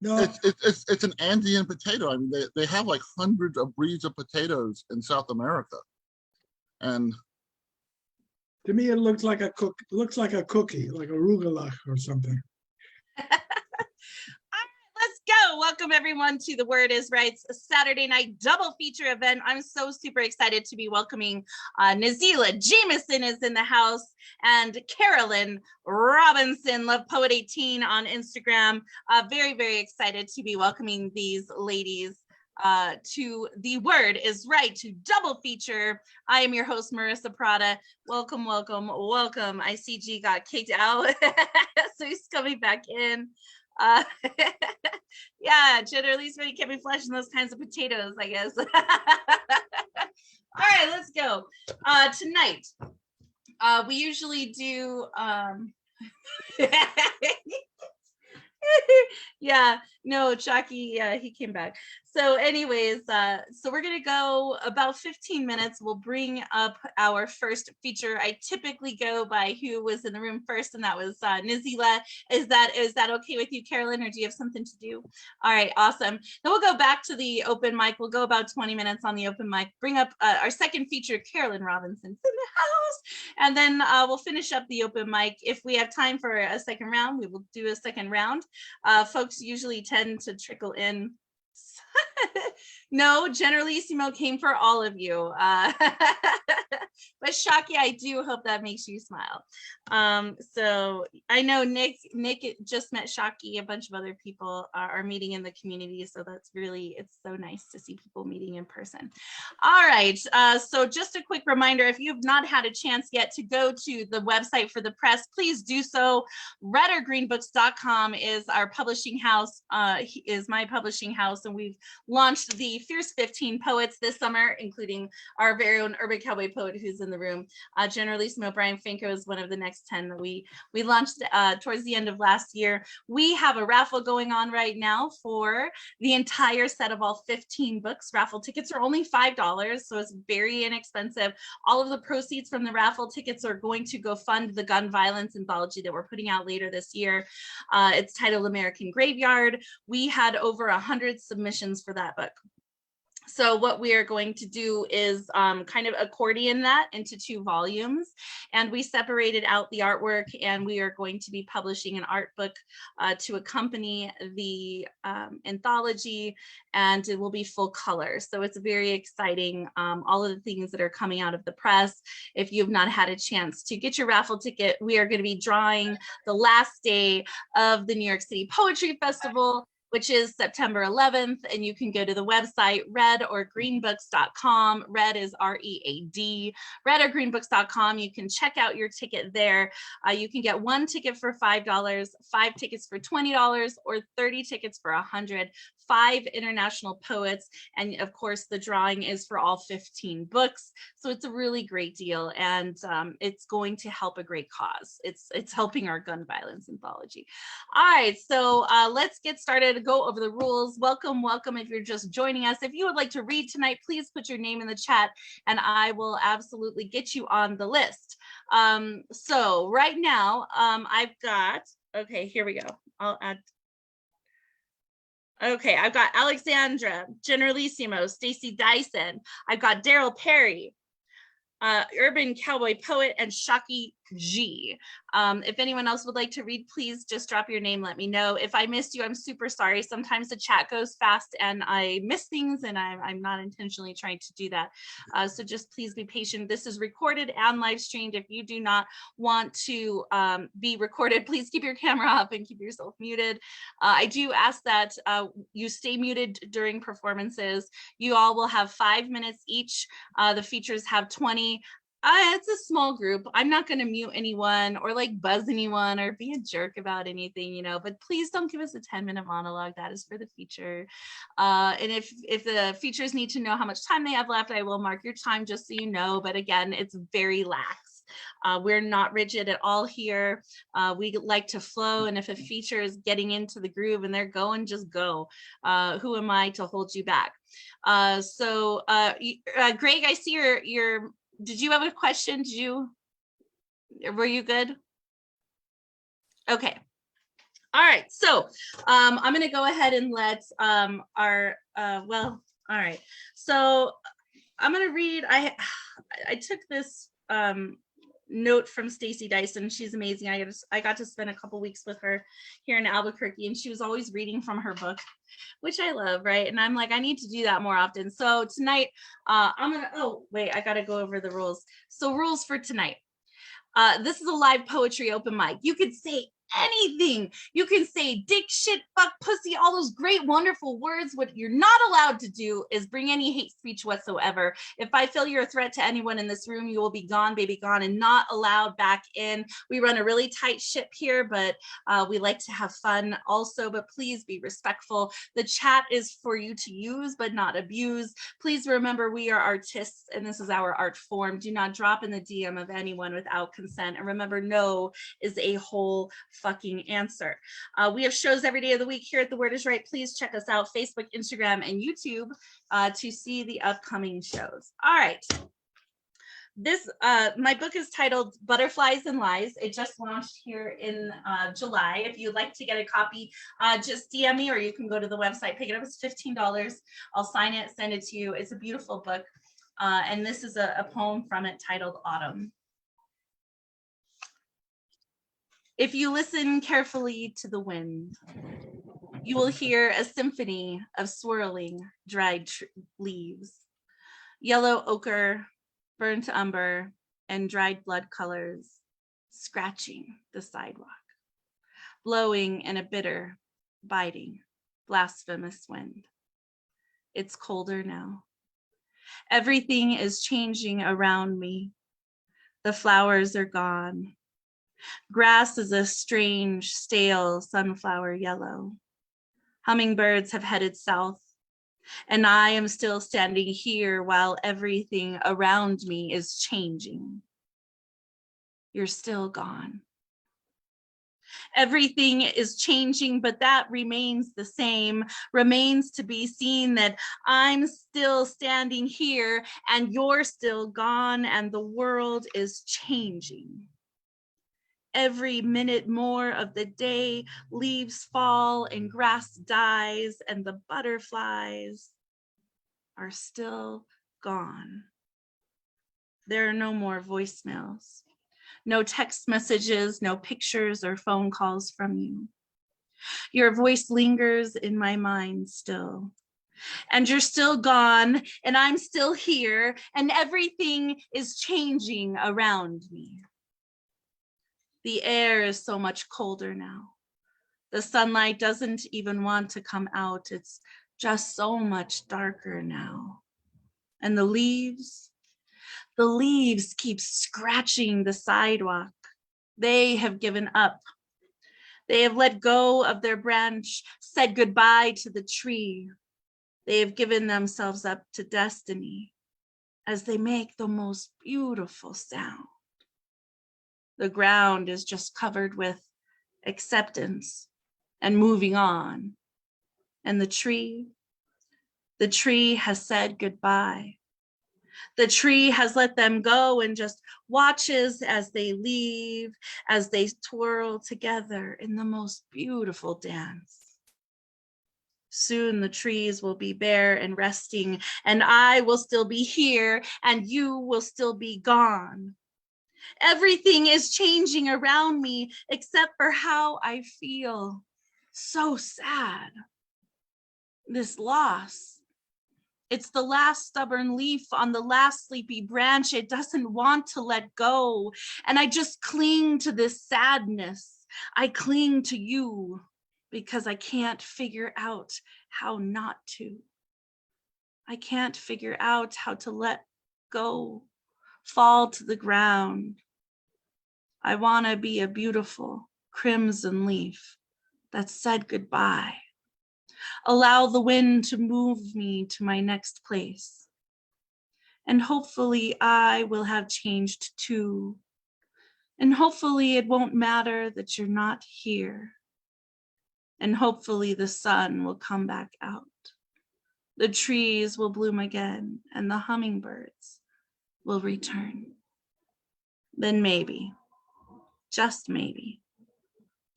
No, It's an Andean potato. I mean, they have like hundreds of breeds of potatoes in South America, and to me it looks like a cookie, like a rugelach or something. Let's go. Welcome everyone to The Word is Right's Saturday night double feature event. I'm so super excited to be welcoming Nazelah Jamison is in the house, and Carolyn Robinson, Love Poet 18 on Instagram. Very, very excited to be welcoming these ladies to The Word is Right to double feature. I am your host, Marissa Prada. Welcome, welcome, welcome. I see G got kicked out, so he's coming back in. Yeah, generally speaking, can't be flashing those kinds of potatoes, I guess. All right, let's go. Tonight, we usually do yeah, no, Chucky, he came back. So anyways, so we're gonna go about 15 minutes. We'll bring up our first feature. I typically go by who was in the room first, and that was Nazelah. Is that okay with you, Carolyn, or do you have something to do? All right, awesome. Then we'll go back to the open mic. We'll go about 20 minutes on the open mic, bring up our second feature, Carolyn Robinson's in the house, and then we'll finish up the open mic. If we have time for a second round, we will do a second round. Folks usually tend to trickle in. No, Generalissimo came for all of you. But Shaki, I do hope that makes you smile. So I know Nick just met Shaki. A bunch of other people are meeting in the community. So that's really, it's so nice to see people meeting in person. All right. So just a quick reminder, if you have not had a chance yet to go to the website for the press, please do so. redorgreenbooks.com is our publishing house, is my publishing house. And we've launched the Fierce 15 poets this summer, including our very own urban cowboy poet who's in the room. Generalissimo Brian Finko is one of the next 10 that we launched towards the end of last year. We have a raffle going on right now for the entire set of all 15 books. Raffle tickets are only $5, so it's very inexpensive. All of the proceeds from the raffle tickets are going to go fund the gun violence anthology that we're putting out later this year. It's titled American Graveyard. We had over 100 submissions for that book. So what we are going to do is kind of accordion that into 2 volumes, and we separated out the artwork, and we are going to be publishing an art book to accompany the anthology, and it will be full color. So it's very exciting, all of the things that are coming out of the press. If you've not had a chance to get your raffle ticket, we are going to be drawing the last day of the New York City Poetry Festival, which is September 11th, and you can go to the website redorgreenbooks.com. Red is R-E-A-D, redorgreenbooks.com. You can check out your ticket there. You can get 1 ticket for $5, 5 tickets for $20, or 30 tickets for $100. 5 international poets, and of course the drawing is for all 15 books, so it's a really great deal, and it's going to help a great cause. It's helping our gun violence anthology. All right, so let's get started. Go over the rules. Welcome if you're just joining us. If you would like to read tonight, please put your name in the chat and I will absolutely get you on the list. So right now I've got, okay, here we go. I'll add. Okay, I've got Alexandra, Generalissimo, Stacy Dyson. I've got Daryl Perry, urban cowboy poet, and Shaki G. If anyone else would like to read, please just drop your name, let me know. If I missed you, I'm super sorry. Sometimes the chat goes fast and I miss things, and I'm not intentionally trying to do that. So just please be patient. This is recorded and live streamed. If you do not want to be recorded, please keep your camera up and keep yourself muted. I do ask that you stay muted during performances. You all will have 5 minutes each. The features have 20. It's a small group. I'm not going to mute anyone or like buzz anyone or be a jerk about anything, you know, but please don't give us a 10-minute monologue. That is for the feature. And if the features need to know how much time they have left, I will mark your time just so you know. But again, it's very lax. We're not rigid at all here. We like to flow. And if a feature is getting into the groove and they're going, just go. Who am I to hold you back? Greg, I see your did you have a question? Were you good? Okay. All right, so I'm gonna go ahead and let all right. So I'm gonna read. I took this note from Stacy Dyson. She's amazing. I got to spend a couple weeks with her here in Albuquerque, and she was always reading from her book, which I love, right? And I'm like, I need to do that more often. So tonight, I'm gonna. Oh wait, I gotta go over the rules. So rules for tonight. This is a live poetry open mic. You could say anything. You can say dick, shit, fuck, pussy, all those great, wonderful words. What you're not allowed to do is bring any hate speech whatsoever. If I feel you're a threat to anyone in this room, you will be gone, baby, gone, and not allowed back in. We run a really tight ship here, but we like to have fun also, but please be respectful. The chat is for you to use, but not abuse. Please remember, we are artists, and this is our art form. Do not drop in the DM of anyone without consent. And remember, no is a whole fucking answer. We have shows every day of the week here at The Word Is Right. Please check us out, Facebook, Instagram, and YouTube to see the upcoming shows. All right. This, my book is titled Butterflies and Lies. It just launched here in July. If you'd like to get a copy, just DM me, or you can go to the website, pick it up. It's $15. I'll sign it, send it to you. It's a beautiful book. And this is a poem from it titled Autumn. If you listen carefully to the wind, you will hear a symphony of swirling dried leaves, yellow ochre, burnt umber, and dried blood colors scratching the sidewalk, blowing in a bitter, biting, blasphemous wind. It's colder now. Everything is changing around me. The flowers are gone. Grass is a strange, stale sunflower yellow. Hummingbirds have headed south, and I am still standing here while everything around me is changing. You're still gone. Everything is changing, but that remains the same, remains to be seen that I'm still standing here and you're still gone and the world is changing. Every minute more of the day, leaves fall and grass dies and the butterflies are still gone. There are no more voicemails, no text messages, no pictures or phone calls from you. Your voice lingers in my mind still. And you're still gone and I'm still here and everything is changing around me. The air is so much colder now. The sunlight doesn't even want to come out. It's just so much darker now. And the leaves keep scratching the sidewalk. They have given up. They have let go of their branch, said goodbye to the tree. They have given themselves up to destiny as they make the most beautiful sound. The ground is just covered with acceptance and moving on. And the tree has said goodbye. The tree has let them go and just watches as they leave, as they twirl together in the most beautiful dance. Soon the trees will be bare and resting, and I will still be here, and you will still be gone. Everything is changing around me except for how I feel. So sad. This loss. It's the last stubborn leaf on the last sleepy branch. It doesn't want to let go. And I just cling to this sadness. I cling to you because I can't figure out how not to. I can't figure out how to let go, fall to the ground. I want to be a beautiful crimson leaf that said goodbye. Allow the wind to move me to my next place. And hopefully I will have changed too. And hopefully it won't matter that you're not here. And hopefully the sun will come back out. The trees will bloom again and the hummingbirds will return. Then maybe, just maybe,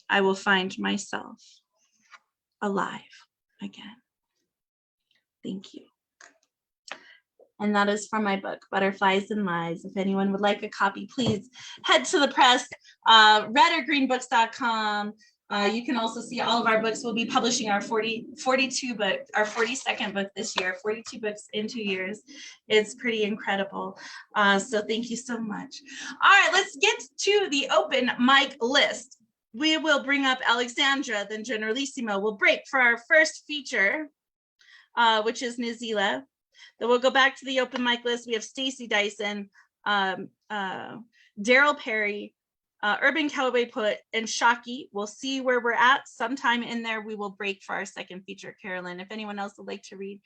I will find myself alive again. Thank you. And that is from my book, Butterflies and Lies. If anyone would like a copy, please head to the press, redorgreenbooks.com. You can also see all of our books. We'll be publishing our 42 book, our 42nd book this year, 42 books in 2 years. It's pretty incredible. So thank you so much. All right, let's get to the open mic list. We will bring up Alexandra, then Generalissimo. We'll break for our first feature, which is Nazelah. Then we'll go back to the open mic list. We have Stacy Dyson, Daryl Perry, Urban Cowboy Put, and Shockey. We'll see where we're at. Sometime in there, we will break for our second feature, Carolyn. If anyone else would like to read,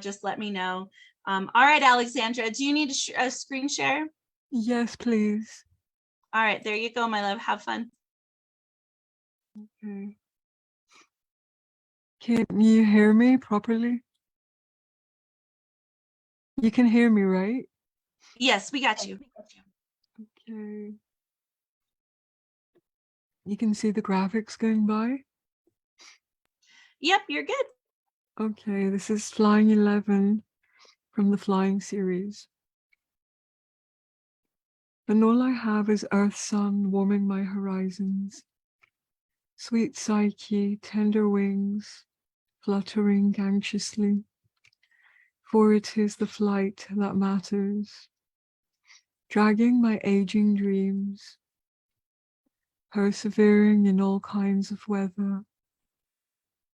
just let me know. All right, Alexandra, do you need a screen share? Yes, please. All right, there you go, my love. Have fun. Okay. Can you hear me properly? You can hear me, right? Yes, we got you. Okay. You can see the graphics going by? Yep, you're good. Okay, this is Flying 11 from the Flying series. And all I have is Earth Sun warming my horizons. Sweet Psyche, tender wings, fluttering anxiously. For it is the flight that matters. Dragging my aging dreams. Persevering in all kinds of weather.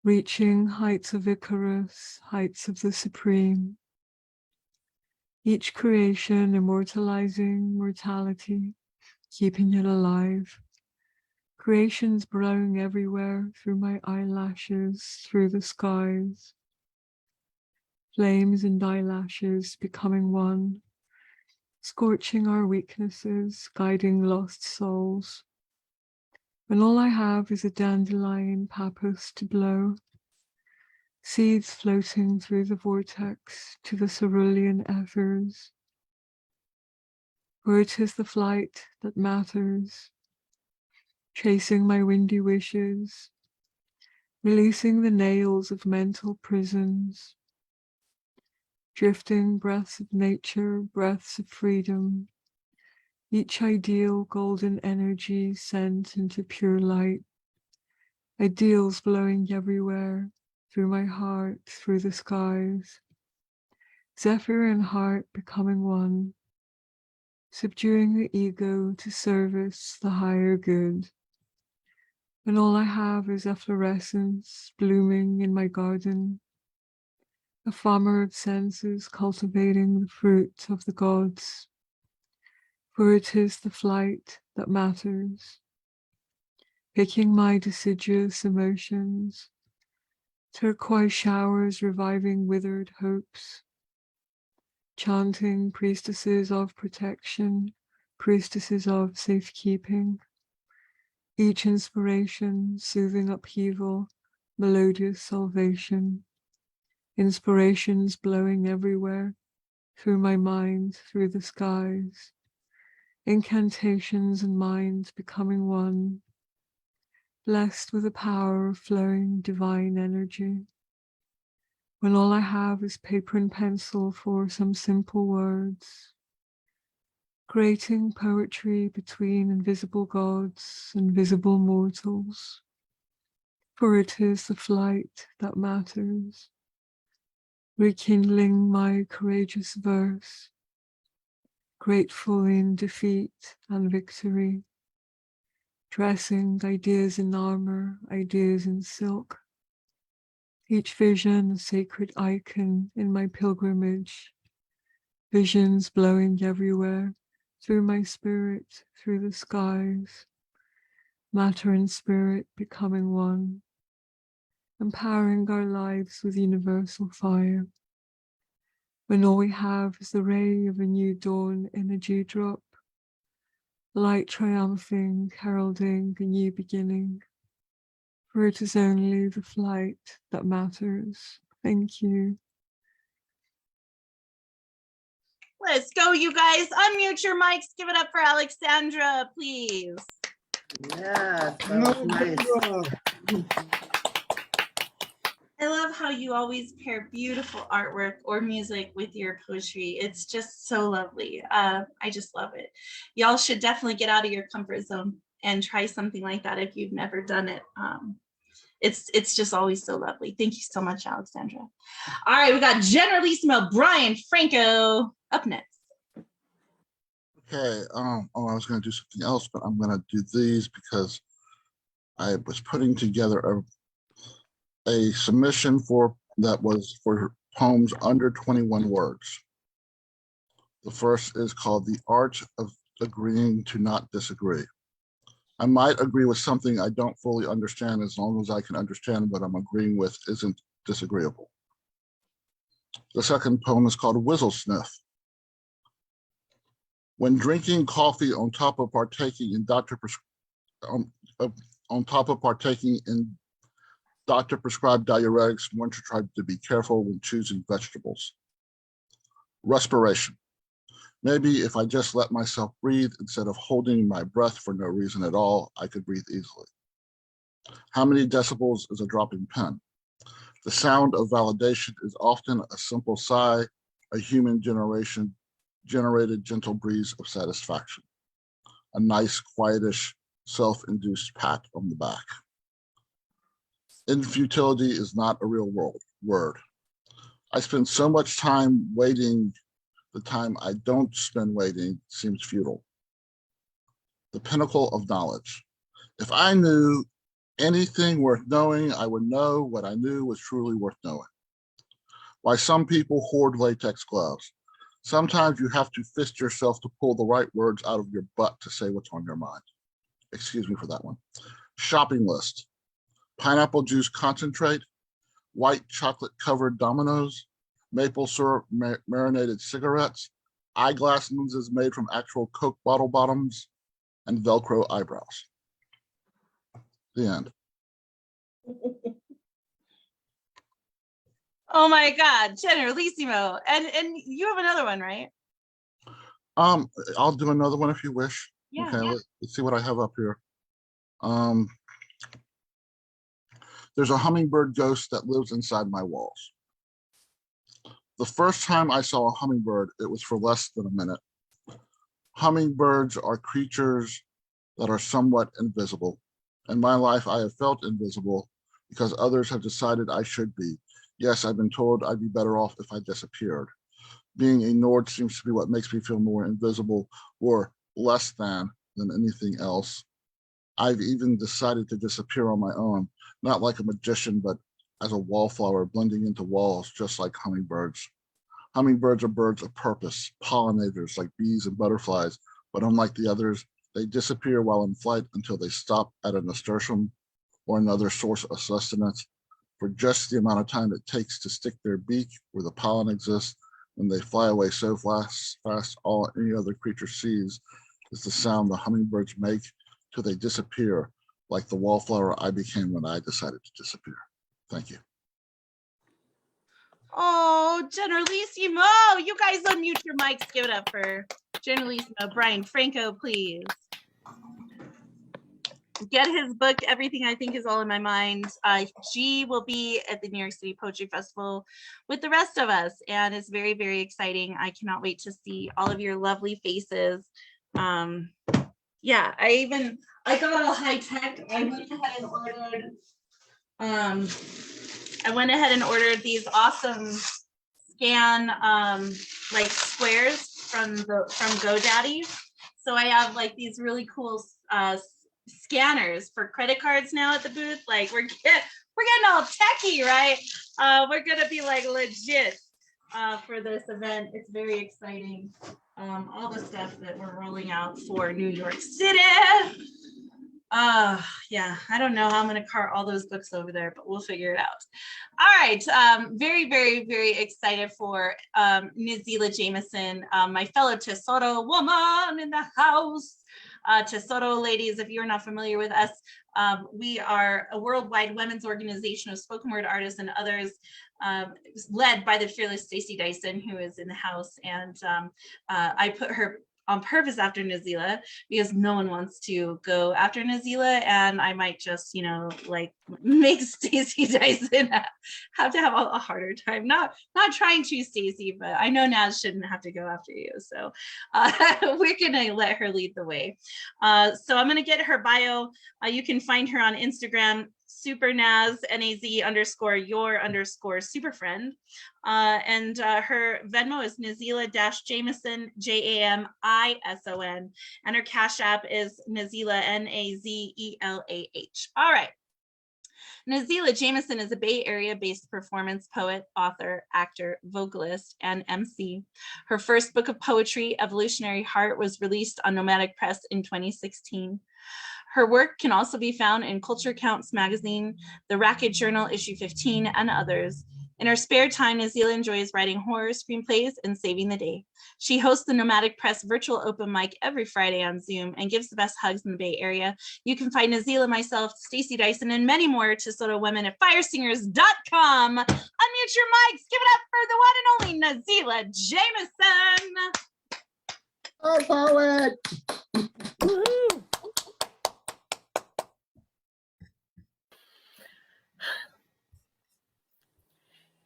Reaching heights of Icarus, heights of the Supreme. Each creation immortalizing mortality, keeping it alive. Creations blowing everywhere through my eyelashes, through the skies. Flames and eyelashes becoming one, scorching our weaknesses, guiding lost souls. When all I have is a dandelion pappus to blow, seeds floating through the vortex to the cerulean ethers. For it is the flight that matters, chasing my windy wishes, releasing the nails of mental prisons, drifting breaths of nature, breaths of freedom, each ideal golden energy sent into pure light, ideals blowing everywhere, through my heart, through the skies, zephyr and heart becoming one, subduing the ego to service the higher good. And all I have is efflorescence blooming in my garden, a farmer of senses cultivating the fruit of the gods. For it is the flight that matters, picking my deciduous emotions, turquoise showers reviving withered hopes, chanting priestesses of protection, priestesses of safekeeping, each inspiration soothing upheaval, melodious salvation, inspirations blowing everywhere, through my mind, through the skies, incantations and minds becoming one, blessed with the power of flowing divine energy. When all I have is paper and pencil for some simple words, creating poetry between invisible gods and visible mortals. For it is the flight that matters, rekindling my courageous verse, grateful in defeat and victory, dressing ideas in armor, ideas in silk, each vision a sacred icon in my pilgrimage, visions blowing everywhere, through my spirit, through the skies, matter and spirit becoming one, empowering our lives with universal fire. When all we have is the ray of a new dawn in a dewdrop, light triumphing, heralding a new beginning. For it is only the flight that matters. Thank you. Let's go, you guys. Unmute your mics. Give it up for Alexandra, please. Yes, that No, was nice. Deborah. I love how you always pair beautiful artwork or music with your poetry. It's just so lovely. I just love it. Y'all should definitely get out of your comfort zone and try something like that if you've never done it. It's just always so lovely. Thank you so much, Alexandra. All right, we got Generalissimo Brian Franco up next. Okay, I was gonna do something else, but I'm gonna do these because I was putting together a submission that was for poems under 21 words. The first is called The Art of Agreeing to Not Disagree. I might agree with something I don't fully understand as long as I can understand what I'm agreeing with isn't disagreeable. The second poem is called Whistle Sniff. When drinking coffee on top of partaking in doctor-prescribed diuretics, one should try to be careful when choosing vegetables. Respiration. Maybe if I just let myself breathe instead of holding my breath for no reason at all, I could breathe easily. How many decibels is a dropping pen? The sound of validation is often a simple sigh, a human generated gentle breeze of satisfaction. A nice, quietish, self-induced pat on the back. Infutility is not a real word. I spend so much time waiting. The time I don't spend waiting seems futile. The pinnacle of knowledge. If I knew anything worth knowing, I would know what I knew was truly worth knowing. Why some people hoard latex gloves. Sometimes you have to fist yourself to pull the right words out of your butt to say what's on your mind. Excuse me for that one. Shopping list. Pineapple juice concentrate, white chocolate covered Dominoes, maple syrup marinated cigarettes, eyeglass lenses made from actual Coke bottle bottoms, and Velcro eyebrows. The end. Oh my God, Generalissimo. And you have another one, right? I'll do another one if you wish. Yeah. Okay, let's see what I have up here. There's a hummingbird ghost that lives inside my walls. The first time I saw a hummingbird, it was for less than a minute. Hummingbirds are creatures that are somewhat invisible. In my life, I have felt invisible because others have decided I should be. Yes, I've been told I'd be better off if I disappeared. Being ignored seems to be what makes me feel more invisible or less than anything else. I've even decided to disappear on my own, not like a magician, but as a wallflower blending into walls, just like hummingbirds. Hummingbirds are birds of purpose, pollinators like bees and butterflies, but unlike the others, they disappear while in flight until they stop at a nasturtium or another source of sustenance for just the amount of time it takes to stick their beak where the pollen exists. When they fly away so fast, all any other creature sees is the sound the hummingbirds make till they disappear, like the wallflower I became when I decided to disappear. Thank you. Oh, Generalissimo. You guys unmute your mics. Give it up for Generalissimo Brian Franco, please. Get his book, Everything I Think Is All in My Mind. G will be at the New York City Poetry Festival with the rest of us, and it's very, very exciting. I cannot wait to see all of your lovely faces. Yeah, I got all high tech. I went ahead and ordered these awesome scan like squares from GoDaddy. So I have like these really cool scanners for credit cards now at the booth. Like we're getting all techie, right? We're gonna be like legit for this event. It's very exciting. All the stuff that we're rolling out for New York City. Yeah, I don't know how I'm gonna cart all those books over there, but we'll figure it out. All right, very, very, very excited for Nazelah Jamison, my fellow Tesoro woman in the house. Tesoro ladies, if you're not familiar with us, we are a worldwide women's organization of spoken word artists and others, led by the fearless Stacey Dyson, who is in the house, and I put her on purpose after Nazelah because no one wants to go after Nazelah, and I might just, like make Stacey Dyson have to have a harder time. Not trying to, Stacey, but I know Naz shouldn't have to go after you. So we're gonna let her lead the way. So I'm gonna get her bio. You can find her on Instagram, supernaz, NAZ_your_superfriend. And her Venmo is Nazelah-Jamison, Jamison. And her Cash App is Nazelah, Nazelah. All right. Nazelah Jamison is a Bay Area-based performance poet, author, actor, vocalist, and MC. Her first book of poetry, Evolutionary Heart, was released on Nomadic Press in 2016. Her work can also be found in Culture Counts magazine, The Racket Journal, issue 15, and others. In her spare time, Nazelah enjoys writing horror screenplays and saving the day. She hosts the Nomadic Press virtual open mic every Friday on Zoom and gives the best hugs in the Bay Area. You can find Nazelah, myself, Stacey Dyson, and many more DeSoto women at firesingers.com. Unmute your mics. Give it up for the one and only Nazelah Jamison. Oh, poet. Woohoo!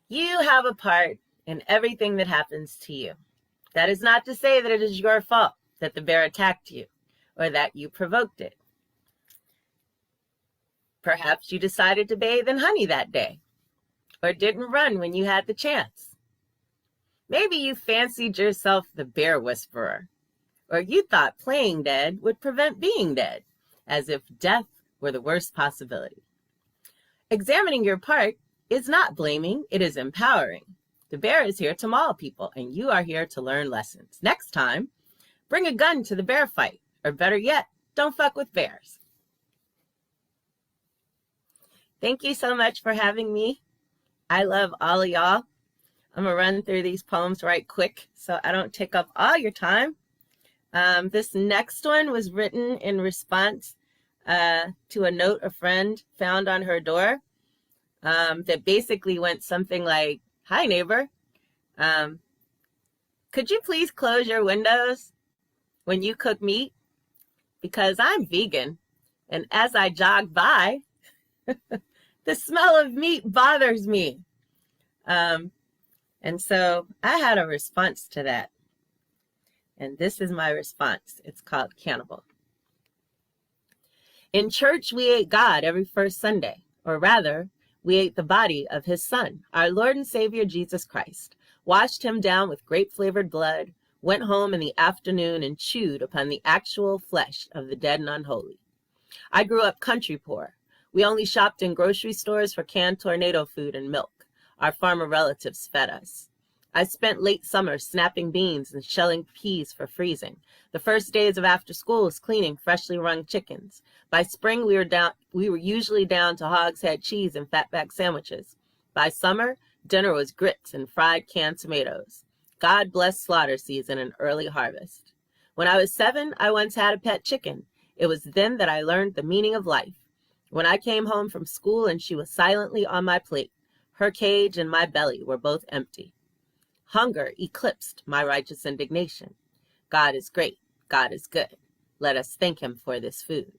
You have a part in everything that happens to you. That is not to say that it is your fault that the bear attacked you or that you provoked it. Perhaps you decided to bathe in honey that day or didn't run when you had the chance. Maybe you fancied yourself the bear whisperer, or you thought playing dead would prevent being dead, as if death were the worst possibility. Examining your part is not blaming, it is empowering. The bear is here to maul people, and you are here to learn lessons. Next time, bring a gun to the bear fight, or better yet, don't fuck with bears. Thank you so much for having me. I love all of y'all. I'm gonna run through these poems right quick so I don't take up all your time. This next one was written in response to a note a friend found on her door. That basically went something like, "Hi, neighbor. Could you please close your windows when you cook meat? Because I'm vegan, and as I jog by, the smell of meat bothers me." And so I had a response to that. And this is my response. It's called Cannibal. In church, we ate God every first Sunday, or rather, we ate the body of his son, our Lord and Savior Jesus Christ, washed him down with grape-flavored blood, went home in the afternoon and chewed upon the actual flesh of the dead and unholy. I grew up country poor. We only shopped in grocery stores for canned tornado food and milk. Our farmer relatives fed us. I spent late summers snapping beans and shelling peas for freezing. The first days of after school was cleaning freshly wrung chickens. By spring, we were usually down to hogshead cheese and fatback sandwiches. By summer, dinner was grits and fried canned tomatoes. God bless slaughter season and early harvest. When I was 7, I once had a pet chicken. It was then that I learned the meaning of life. When I came home from school and she was silently on my plate, her cage and my belly were both empty. Hunger eclipsed my righteous indignation. God is great. God is good. Let us thank him for this food.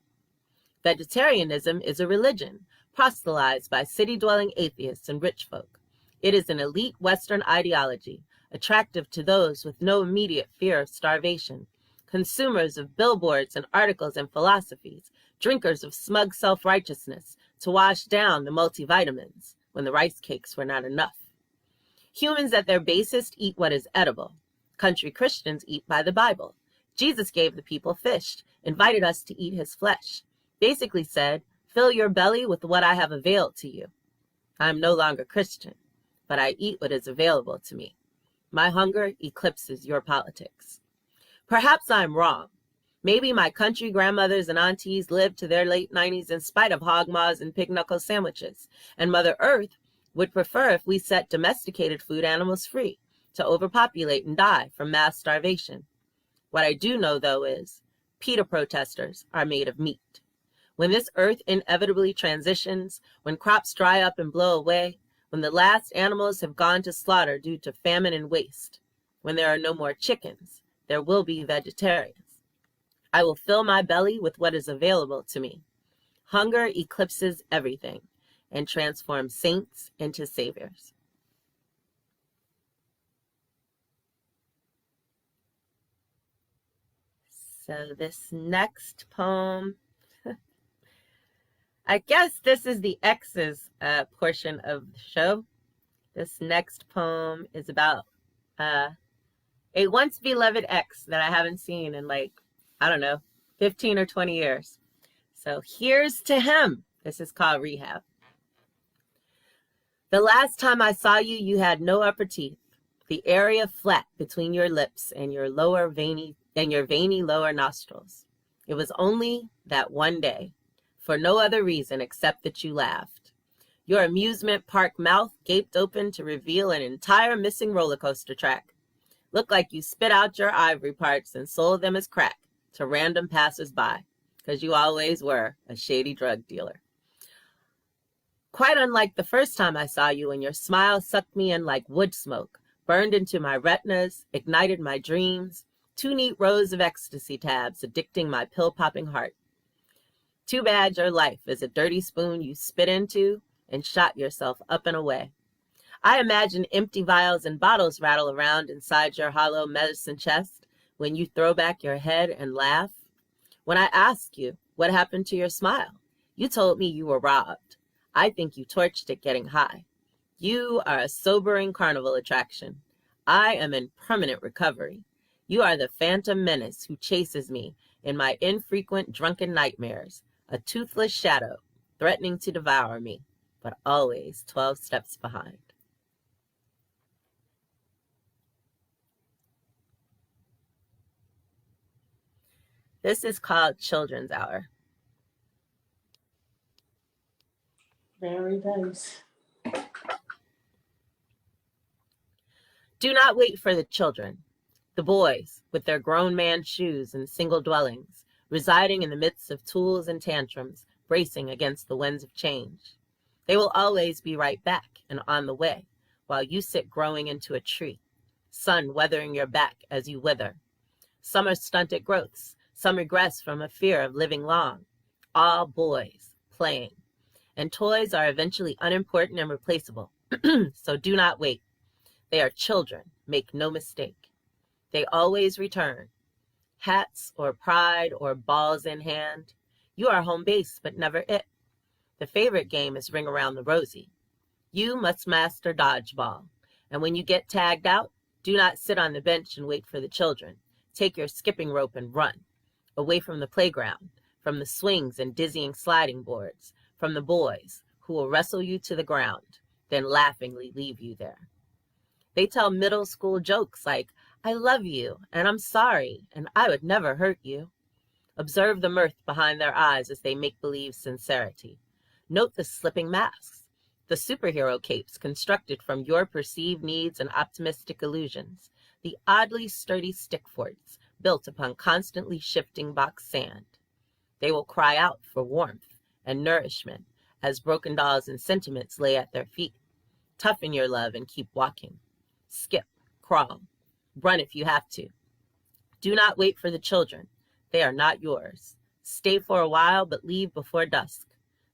Vegetarianism is a religion proselytized by city-dwelling atheists and rich folk. It is an elite Western ideology, attractive to those with no immediate fear of starvation, consumers of billboards and articles and philosophies, drinkers of smug self-righteousness to wash down the multivitamins when the rice cakes were not enough. Humans at their basest eat what is edible. Country Christians eat by the Bible. Jesus gave the people fish, invited us to eat his flesh, basically said, "Fill your belly with what I have availed to you." I am no longer Christian, but I eat what is available to me. My hunger eclipses your politics. Perhaps I'm wrong. Maybe my country grandmothers and aunties lived to their late 90s in spite of hog maws and pig knuckle sandwiches, and Mother Earth would prefer if we set domesticated food animals free to overpopulate and die from mass starvation. What I do know, though, is PETA protesters are made of meat. When this earth inevitably transitions, when crops dry up and blow away, when the last animals have gone to slaughter due to famine and waste, when there are no more chickens, there will be vegetarians. I will fill my belly with what is available to me. Hunger eclipses everything and transforms saints into saviors. So this next poem, I guess this is the X's portion of the show. This next poem is about a once beloved ex that I haven't seen in like, I don't know, 15 or 20 years. So here's to him. This is called Rehab. The last time I saw you, you had no upper teeth. The area flat between your lips and your veiny lower nostrils. It was only that one day, for no other reason except that you laughed. Your amusement park mouth gaped open to reveal an entire missing roller coaster track. Looked like you spit out your ivory parts and sold them as crack to random passers-by, because you always were a shady drug dealer. Quite unlike the first time I saw you, and your smile sucked me in like wood smoke, burned into my retinas, ignited my dreams, 2 neat rows of ecstasy tabs addicting my pill-popping heart. Too bad your life is a dirty spoon you spit into and shot yourself up and away. I imagine empty vials and bottles rattle around inside your hollow medicine chest when you throw back your head and laugh. When I ask you what happened to your smile, you told me you were robbed. I think you torched it getting high. You are a sobering carnival attraction. I am in permanent recovery. You are the phantom menace who chases me in my infrequent drunken nightmares, a toothless shadow threatening to devour me, but always 12 steps behind. This is called Children's Hour. Very nice. Do not wait for the children, the boys with their grown man shoes and single dwellings, residing in the midst of tools and tantrums, bracing against the winds of change. They will always be right back and on the way, while you sit growing into a tree, sun weathering your back as you wither. Some are stunted growths, some regress from a fear of living long. All boys playing. And toys are eventually unimportant and replaceable, so do not wait. They are children, make no mistake. They always return. Hats or pride or balls in hand. You are home base, but never it. The favorite game is Ring Around the Rosie. You must master dodgeball. And when you get tagged out, do not sit on the bench and wait for the children. Take your skipping rope and run. Away from the playground, from the swings and dizzying sliding boards, from the boys who will wrestle you to the ground, then laughingly leave you there. They tell middle school jokes like, I love you, and I'm sorry, and I would never hurt you. Observe the mirth behind their eyes as they make believe sincerity. Note the slipping masks, the superhero capes constructed from your perceived needs and optimistic illusions, the oddly sturdy stick forts built upon constantly shifting box sand. They will cry out for warmth and nourishment as broken dolls and sentiments lay at their feet. Toughen your love and keep walking. Skip, crawl, run if you have to. Do not wait for the children. They are not yours. Stay for a while, but leave before dusk.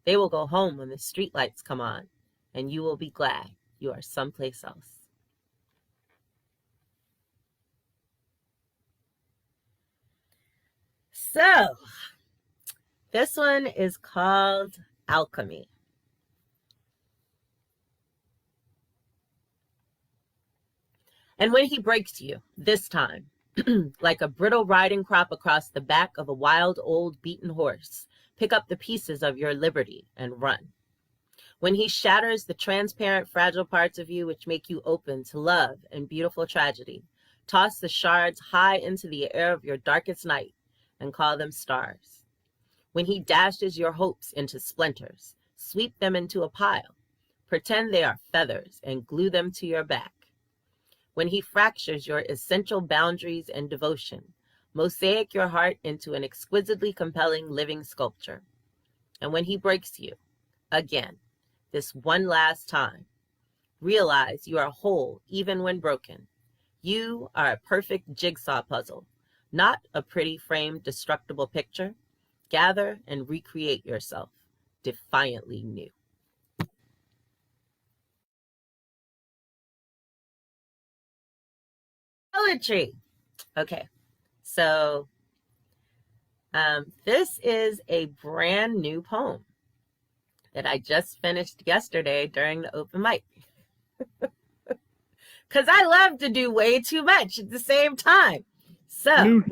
They will go home when the streetlights come on, and you will be glad you are someplace else. So, this one is called Alchemy. And when he breaks you, this time, like a brittle riding crop across the back of a wild old beaten horse, pick up the pieces of your liberty and run. When he shatters the transparent, fragile parts of you which make you open to love and beautiful tragedy, toss the shards high into the air of your darkest night and call them stars. When he dashes your hopes into splinters, sweep them into a pile, pretend they are feathers and glue them to your back. When he fractures your essential boundaries and devotion, mosaic your heart into an exquisitely compelling living sculpture. And when he breaks you, again, this one last time, realize you are whole even when broken. You are a perfect jigsaw puzzle, not a pretty framed destructible picture. Gather and recreate yourself, defiantly new. Poetry. Okay, so this is a brand new poem that I just finished yesterday during the open mic. Because I love to do way too much at the same time. So,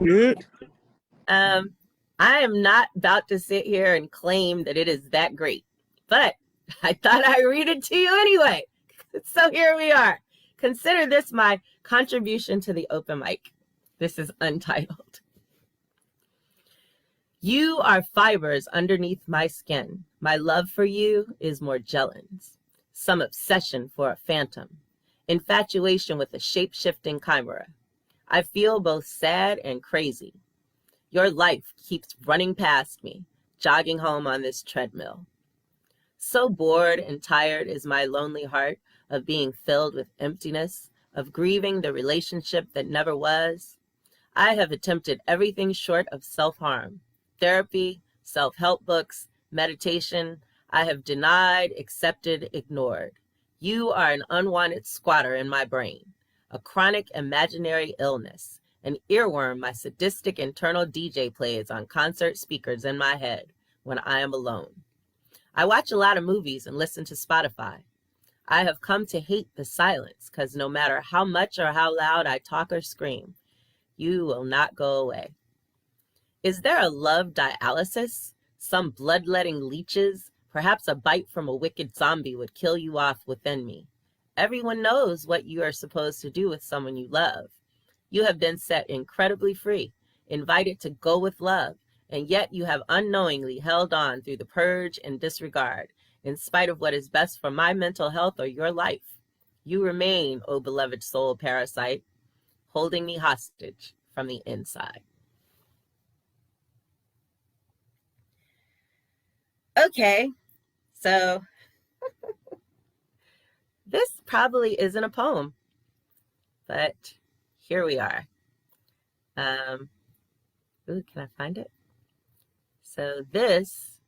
I am not about to sit here and claim that it is that great, but I thought I'd read it to you anyway. So here we are. Consider this my contribution to the open mic. This is untitled. You are fibers underneath my skin. My love for you is more Morgellons. Some obsession for a phantom. Infatuation with a shape-shifting chimera. I feel both sad and crazy. Your life keeps running past me, jogging home on this treadmill. So bored and tired is my lonely heart of being filled with emptiness, of grieving the relationship that never was. I have attempted everything short of self-harm. Therapy, self-help books, meditation. I have denied, accepted, ignored. You are an unwanted squatter in my brain, a chronic imaginary illness, an earworm my sadistic internal DJ plays on concert speakers in my head when I am alone. I watch a lot of movies and listen to Spotify. I have come to hate the silence because no matter how much or how loud I talk or scream, you will not go away. Is there a love dialysis? Some bloodletting leeches? Perhaps a bite from a wicked zombie would kill you off within me. Everyone knows what you are supposed to do with someone you love. You have been set incredibly free, invited to go with love, and yet you have unknowingly held on through the purge and disregard, in spite of what is best for my mental health or your life. You remain, O beloved soul parasite, holding me hostage from the inside. Okay, so this probably isn't a poem, but here we are. Ooh, can I find it? So this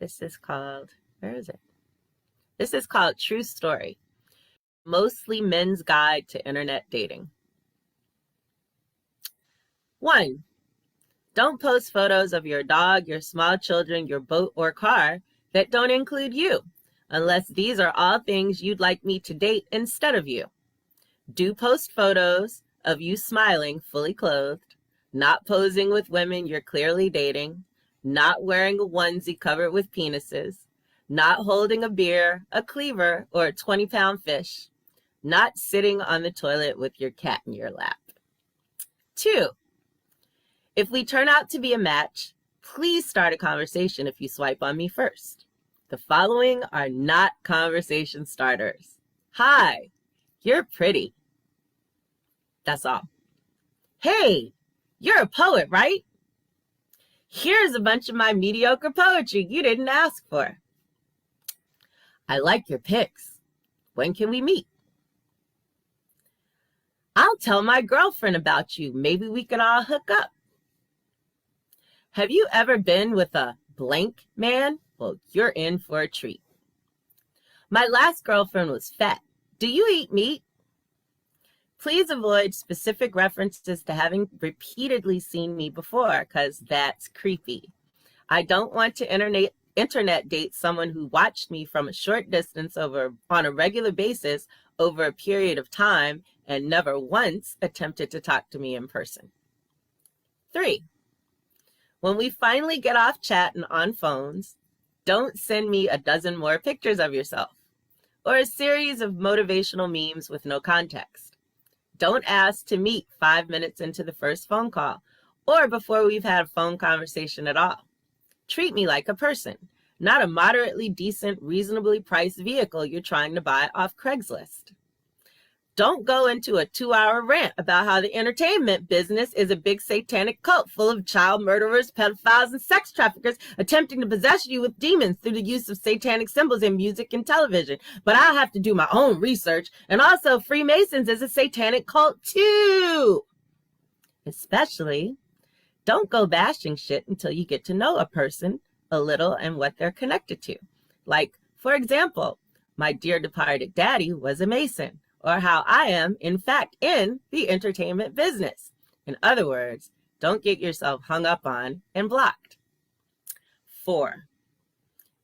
is called, where is it? This is called True Story, Mostly Men's Guide to Internet Dating. 1. Don't post photos of your dog, your small children, your boat, or car that don't include you, unless these are all things you'd like me to date instead of you. Do post photos of you smiling, fully clothed, not posing with women you're clearly dating, not wearing a onesie covered with penises, not holding a beer, a cleaver, or a 20-pound fish, not sitting on the toilet with your cat in your lap. 2. If we turn out to be a match, please start a conversation if you swipe on me first. The following are not conversation starters. Hi, you're pretty. That's all. Hey, you're a poet, right? Here's a bunch of my mediocre poetry you didn't ask for. I like your pics. When can we meet? I'll tell my girlfriend about you. Maybe we could all hook up. Have you ever been with a blank man? Well, you're in for a treat. My last girlfriend was fat. Do you eat meat? Please avoid specific references to having repeatedly seen me before, because that's creepy. I don't want to internet date someone who watched me from a short distance on a regular basis over a period of time and never once attempted to talk to me in person. 3. When we finally get off chat and on phones, don't send me a dozen more pictures of yourself or a series of motivational memes with no context. Don't ask to meet 5 minutes into the first phone call or before we've had a phone conversation at all. Treat me like a person, not a moderately decent, reasonably priced vehicle you're trying to buy off Craigslist. Don't go into a 2-hour rant about how the entertainment business is a big satanic cult full of child murderers, pedophiles, and sex traffickers attempting to possess you with demons through the use of satanic symbols in music and television. But I have to do my own research. And also, Freemasons is a satanic cult too. Especially, don't go bashing shit until you get to know a person a little and what they're connected to. Like, for example, my dear departed daddy was a Mason, or how I am, in fact, in the entertainment business. In other words, don't get yourself hung up on and blocked. 4,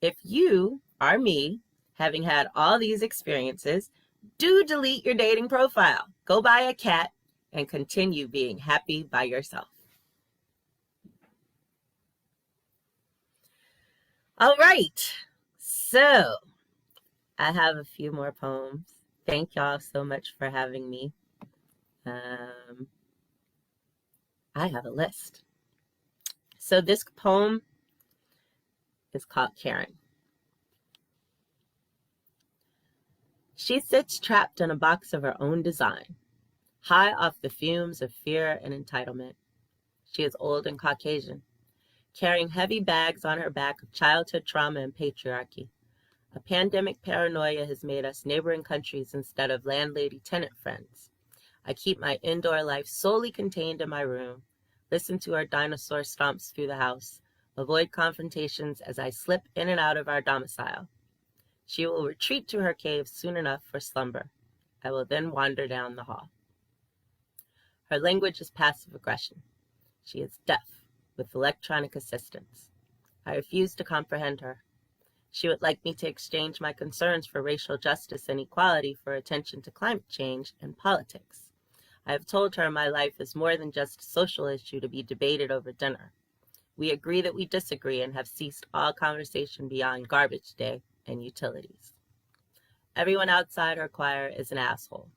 if you are me, having had all these experiences, do delete your dating profile, go buy a cat, and continue being happy by yourself. All right, so I have a few more poems. Thank y'all so much for having me. I have a list. So this poem is called Karen. She sits trapped in a box of her own design, high off the fumes of fear and entitlement. She is old and Caucasian, carrying heavy bags on her back of childhood trauma and patriarchy. A pandemic paranoia has made us neighboring countries instead of landlady-tenant friends. I keep my indoor life solely contained in my room, listen to our dinosaur stomps through the house, avoid confrontations as I slip in and out of our domicile. She will retreat to her cave soon enough for slumber. I will then wander down the hall. Her language is passive aggression. She is deaf, with electronic assistance. I refuse to comprehend her. She would like me to exchange my concerns for racial justice and equality for attention to climate change and politics. I have told her my life is more than just a social issue to be debated over dinner. We agree that we disagree and have ceased all conversation beyond garbage day and utilities. Everyone outside her choir is an asshole.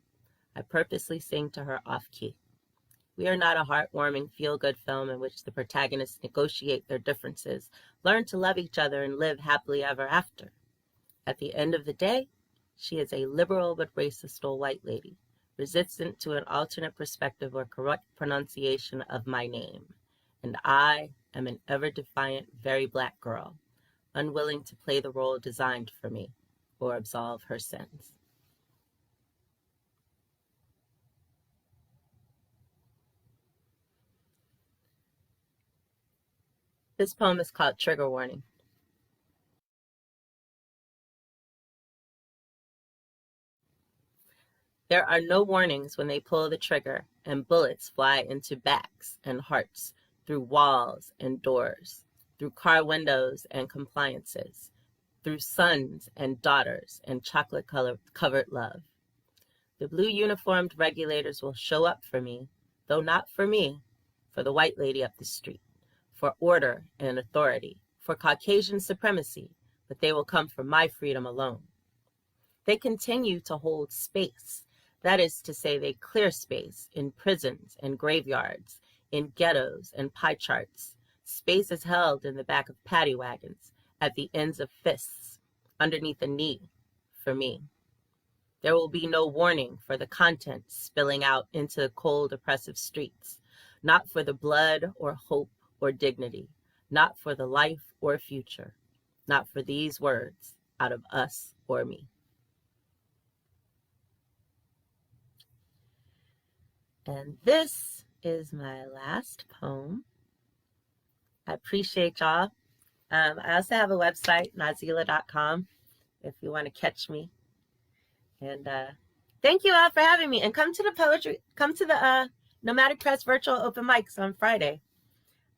I purposely sing to her off-key. We are not a heartwarming, feel-good film in which the protagonists negotiate their differences, learn to love each other, and live happily ever after. At the end of the day, she is a liberal but racist old white lady, resistant to an alternate perspective or correct pronunciation of my name. And I am an ever-defiant, very black girl, unwilling to play the role designed for me or absolve her sins. This poem is called Trigger Warning. There are no warnings when they pull the trigger and bullets fly into backs and hearts, through walls and doors, through car windows and compliances, through sons and daughters and chocolate-covered love. The blue uniformed regulators will show up for me, though not for me, for the white lady up the street, for order and authority, for Caucasian supremacy, but they will come for my freedom alone. They continue to hold space. That is to say, they clear space in prisons and graveyards, in ghettos and pie charts. Space is held in the back of paddy wagons, at the ends of fists, underneath a knee, for me. There will be no warning for the content spilling out into the cold, oppressive streets, not for the blood or hope or dignity, not for the life or future, not for these words out of us or me. And this is my last poem. I appreciate y'all. I also have a website, Nazelah.com, if you want to catch me. And thank you all for having me. And come to the Nomadic Press virtual open mics on Friday.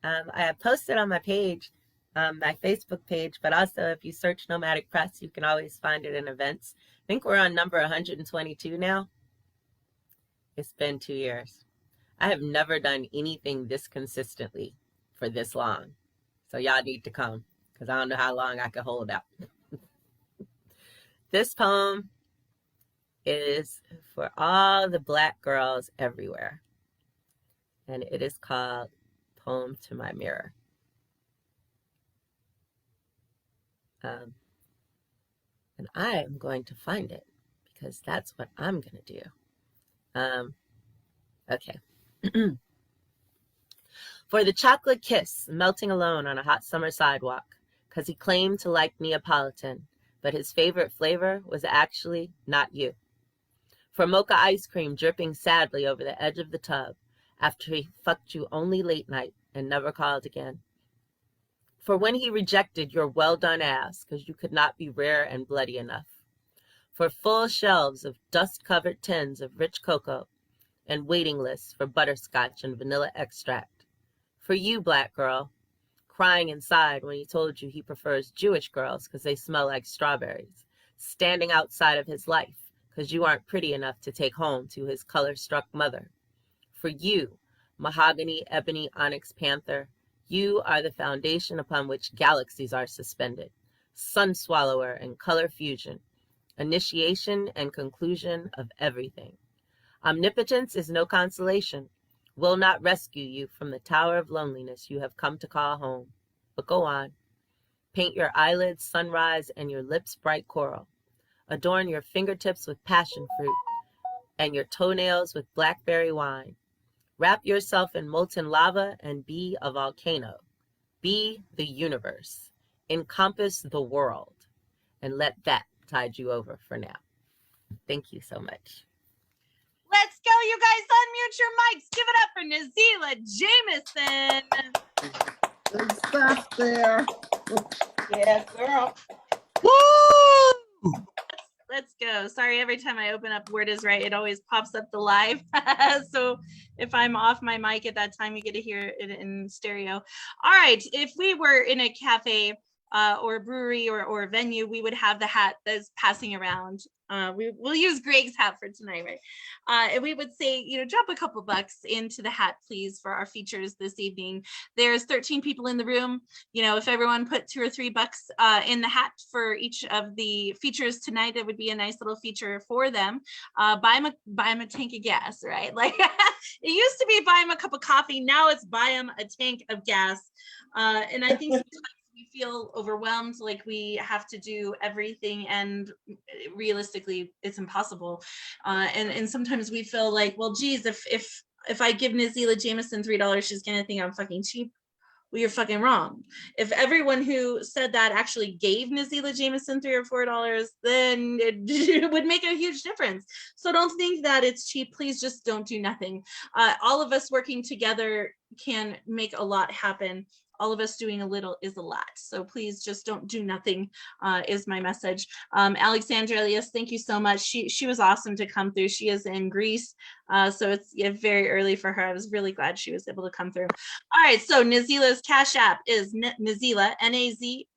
I have posted on my page, my Facebook page, but also if you search Nomadic Press, you can always find it in events. I think we're on number 122 now. It's been 2 years. I have never done anything this consistently for this long. So y'all need to come, because I don't know how long I can hold out. This poem is for all the Black girls everywhere. And it is called Poem to My Mirror. And I am going to find it, because that's what I'm going to do. Okay. For the chocolate kiss melting alone on a hot summer sidewalk, 'cause he claimed to like Neapolitan, but his favorite flavor was actually not you. For mocha ice cream dripping sadly over the edge of the tub after he fucked you only late night and never called again. For when he rejected your well-done ass 'cause you could not be rare and bloody enough. For full shelves of dust-covered tins of rich cocoa and waiting lists for butterscotch and vanilla extract. For you, black girl, crying inside when he told you he prefers Jewish girls 'cause they smell like strawberries, standing outside of his life 'cause you aren't pretty enough to take home to his color-struck mother. For you, mahogany, ebony, onyx panther, you are the foundation upon which galaxies are suspended, sun swallower and color fusion, initiation and conclusion of everything. Omnipotence is no consolation, will not rescue you from the tower of loneliness you have come to call home. But go on. Paint your eyelids sunrise and your lips bright coral. Adorn your fingertips with passion fruit and your toenails with blackberry wine. Wrap yourself in molten lava and be a volcano. Be the universe. Encompass the world. And let that tide you over for now. Thank you so much. Let's go, you guys. Unmute your mics. Give it up for Nazelah Jamison. Good stuff there. Yes, girl. Woo! Let's go. Sorry, every time I open up Word is Right, it always pops up the live. So if I'm off my mic at that time, you get to hear it in stereo. All right. If we were in a cafe or a brewery or a venue, we would have the hat that's passing around. We'll use Greg's hat for tonight, right? And we would say, drop a couple bucks into the hat, please, for our features this evening. There's 13 people in the room. If everyone put $2 or $3 in the hat for each of the features tonight, that would be a nice little feature for them. Buy them a tank of gas, right? Like it used to be buy them a cup of coffee. Now it's buy them a tank of gas. And I think sometimes we feel overwhelmed, like we have to do everything, and realistically it's impossible. And sometimes we feel like, well, geez, if I give Nazelah Jamison $3, she's gonna think I'm fucking cheap. Well, you're fucking wrong. If everyone who said that actually gave Nazelah Jamison $3 or $4, then it would make a huge difference. So don't think that it's cheap. Please just don't do nothing. All of us working together can make a lot happen. All of us doing a little is a lot. So please just don't do nothing is my message. Alexandra Elias, thank you so much. She was awesome to come through. She is in Greece. So it's very early for her. I was really glad she was able to come through. All right, so Nazelah's Cash App is Nazelah, Nazelah,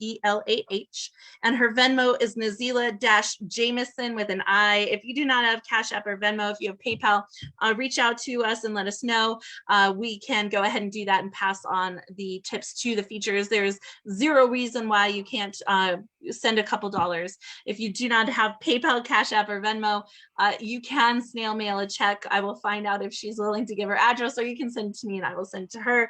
and her Venmo is Nazelah-Jamison with an I. If you do not have Cash App or Venmo, if you have PayPal, reach out to us and let us know. We can go ahead and do that and pass on the tips to the features. There's zero reason why you can't send a couple dollars. If you do not have PayPal, Cash App, or Venmo, you can snail mail a check. I will find out if she's willing to give her address, or you can send it to me and I will send it to her.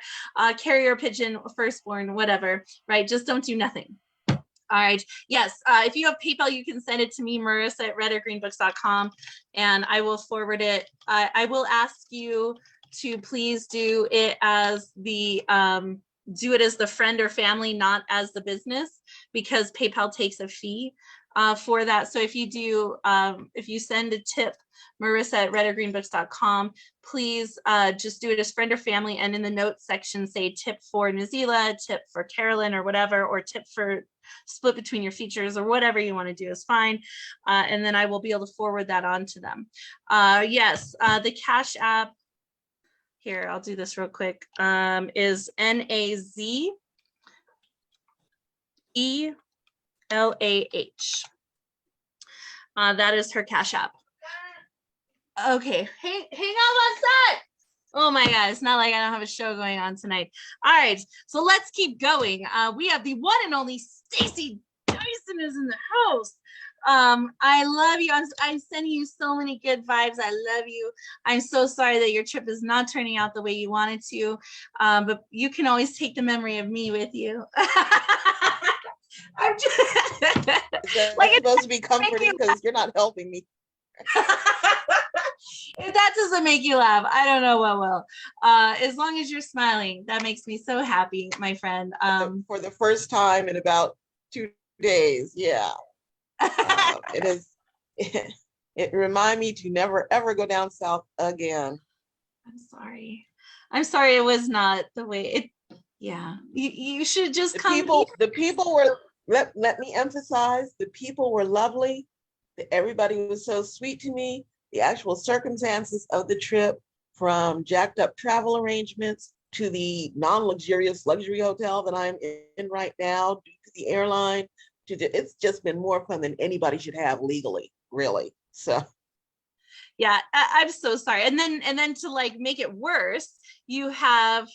Carrier pigeon, firstborn, whatever, right? Just don't do nothing. All right. Yes. If you have PayPal, you can send it to me, marissa@redorgreenbooks.com, and I will forward it. I will ask you to please do it as the friend or family, not as the business, because PayPal takes a fee for that. So if you do, if you send a tip, marissa@redorgreenbooks.com, please just do it as friend or family, and in the notes section say tip for Nazelah, tip for Carolyn, or whatever, or tip for split between your features, or whatever you want to do is fine. And then I will be able to forward that on to them. Yes, the Cash App, here, I'll do this real quick, is NAZELAH. That is her Cash App. Okay, hang on one sec. Oh my God, it's not like I don't have a show going on tonight. All right, so let's keep going. We have the one and only Stacy Dyson is in the house. I love you. I'm sending you so many good vibes. I love you. I'm so sorry that your trip is not turning out the way you wanted to, but you can always take the memory of me with you. I'm just Like, it's supposed to be comforting because you're not helping me. If that doesn't make you laugh, I don't know what will. As long as you're smiling, that makes me so happy, my friend. For the first time in about 2 days. Yeah. It is. It remind me to never ever go down south again. I'm sorry. I'm sorry it was not the way it. Yeah, you should just come here. The people were. Let me emphasize, the people were lovely. Everybody was so sweet to me. The actual circumstances of the trip, from jacked up travel arrangements to the non-luxurious luxury hotel that I'm in right now, due to the airline, it's just been more fun than anybody should have legally, really. So Yeah, I'm so sorry. And then to like make it worse, you had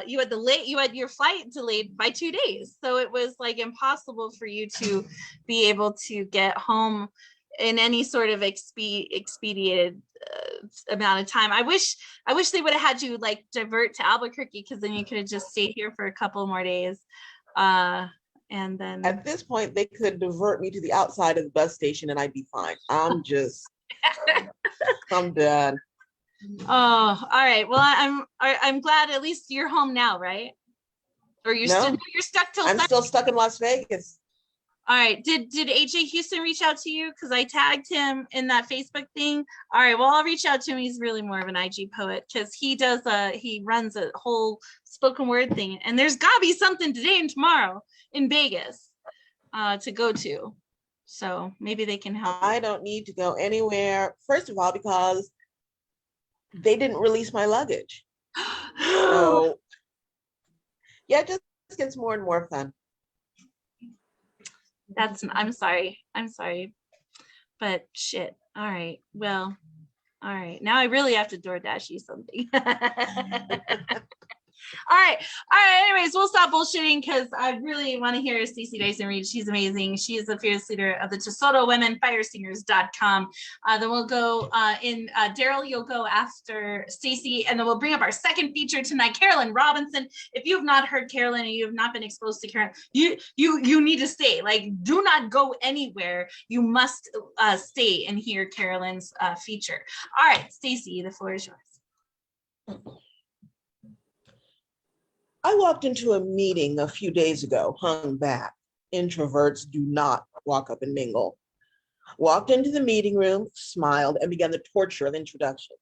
your flight delayed by 2 days. So it was like impossible for you to be able to get home in any sort of expedited amount of time. I wish they would have had you like divert to Albuquerque, because then you could have just stayed here for a couple more days. And then at this point, they could divert me to the outside of the bus station and I'd be fine. I'm done. Oh, all right. Well, I'm glad at least you're home now, right? Or you're stuck till I'm still stuck in Las Vegas. All right. Did AJ Houston reach out to you? Because I tagged him in that Facebook thing. All right. Well, I'll reach out to him. He's really more of an IG poet, because he runs a whole spoken word thing, and there's gotta be something today and tomorrow in Vegas to go to. So maybe they can help. I don't need to go anywhere. First of all, because they didn't release my luggage. So yeah, it just gets more and more fun. I'm sorry, but shit. All right, well, all right, now I really have to DoorDash you something. All right. Anyways, we'll stop bullshitting, because I really want to hear Stacey Dyson read. She's amazing. She is the fearless leader of the Tesoro Women, firesingers.com. Then we'll go Daryl, you'll go after Stacey, and then we'll bring up our second feature tonight, Carolyn Robinson. If you have not heard Carolyn and you have not been exposed to Carolyn, you need to stay. Like, do not go anywhere. You must stay and hear Carolyn's feature. All right, Stacey, the floor is yours. I walked into a meeting a few days ago, hung back. Introverts do not walk up and mingle. Walked into the meeting room, smiled, and began the torture of introductions.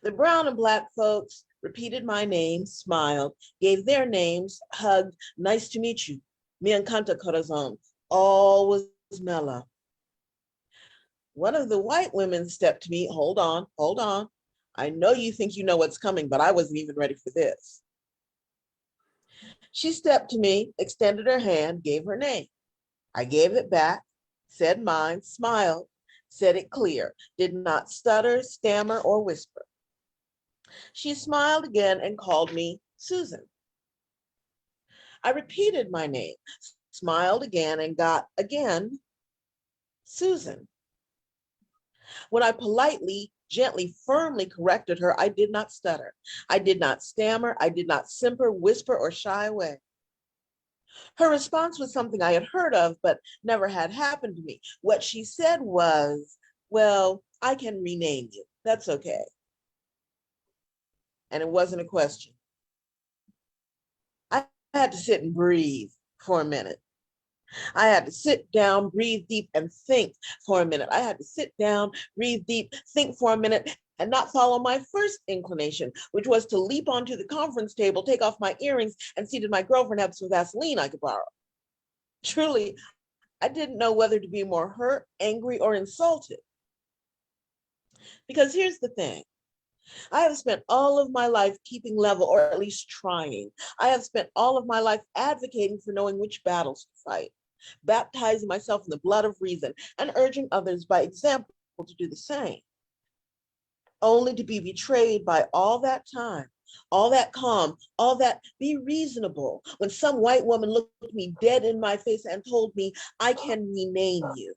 The brown and black folks repeated my name, smiled, gave their names, hugged, nice to meet you, me encanta corazon. All was mellow. One of the white women stepped to me, hold on. I know you think you know what's coming, but I wasn't even ready for this. She stepped to me, extended her hand, gave her name. I gave it back, said mine, smiled, said it clear, did not stutter, stammer, or whisper. She smiled again and called me Susan. I repeated my name, smiled again, and got again Susan. When I politely, gently, firmly corrected her, I did not stutter. I did not stammer. I did not simper, whisper, or shy away. Her response was something I had heard of, but never had happened to me. What she said was, well, I can rename you. That's okay. And it wasn't a question. I had to sit and breathe for a minute. I had to sit down, breathe deep, and think for a minute. I had to sit down, breathe deep, think for a minute, and not follow my first inclination, which was to leap onto the conference table, take off my earrings, and see did my girlfriend have some Vaseline I could borrow. Truly, I didn't know whether to be more hurt, angry, or insulted. Because here's the thing. I have spent all of my life keeping level, or at least trying. I have spent all of my life advocating for knowing which battles to fight, baptizing myself in the blood of reason, and urging others by example to do the same. Only to be betrayed by all that time, all that calm, all that be reasonable, when some white woman looked me dead in my face and told me, I can rename you.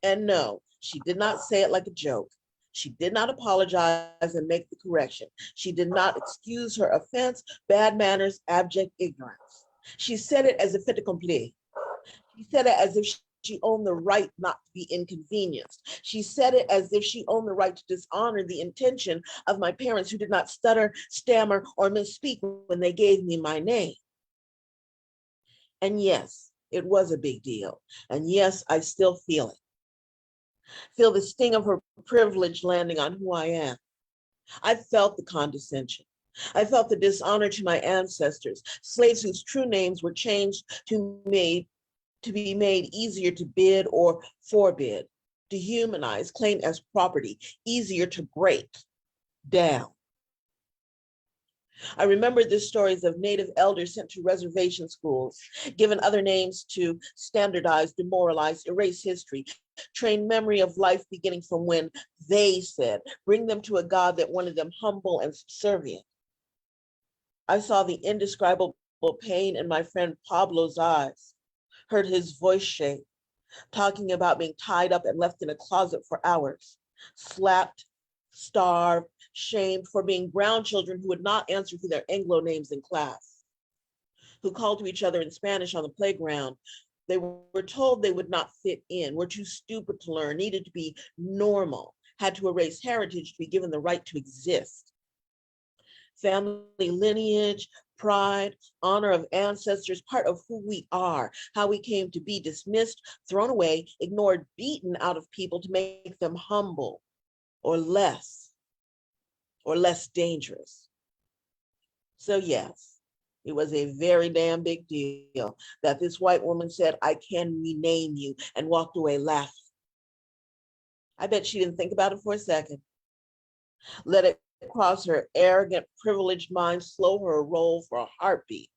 And no, she did not say it like a joke. She did not apologize and make the correction. She did not excuse her offense, bad manners, abject ignorance. She said it as a fait accompli. She said it as if she owned the right not to be inconvenienced. She said it as if she owned the right to dishonor the intention of my parents, who did not stutter, stammer, or misspeak when they gave me my name. And yes, it was a big deal. And yes, I still feel it. Feel the sting of her privilege landing on who I am. I felt the condescension. I felt the dishonor to my ancestors, slaves whose true names were changed to be made easier to bid or forbid, dehumanize, claim as property, easier to break down. I remembered the stories of Native elders sent to reservation schools, given other names to standardize, demoralize, erase history, train memory of life beginning from when they said, bring them to a God that wanted them humble and subservient. I saw the indescribable pain in my friend Pablo's eyes, heard his voice shake, talking about being tied up and left in a closet for hours, slapped, starved, shamed for being brown children who would not answer to their Anglo names in class, who called to each other in Spanish on the playground. They were told they would not fit in, were too stupid to learn, needed to be normal, had to erase heritage to be given the right to exist. Family lineage, pride, honor of ancestors, part of who we are, how we came to be, dismissed, thrown away, ignored, beaten out of people to make them humble or less dangerous. So yes, it was a very damn big deal that this white woman said, I can rename you, and walked away laughing. I bet she didn't think about it for a second. Let it cross her arrogant, privileged mind, slow her roll for a heartbeat.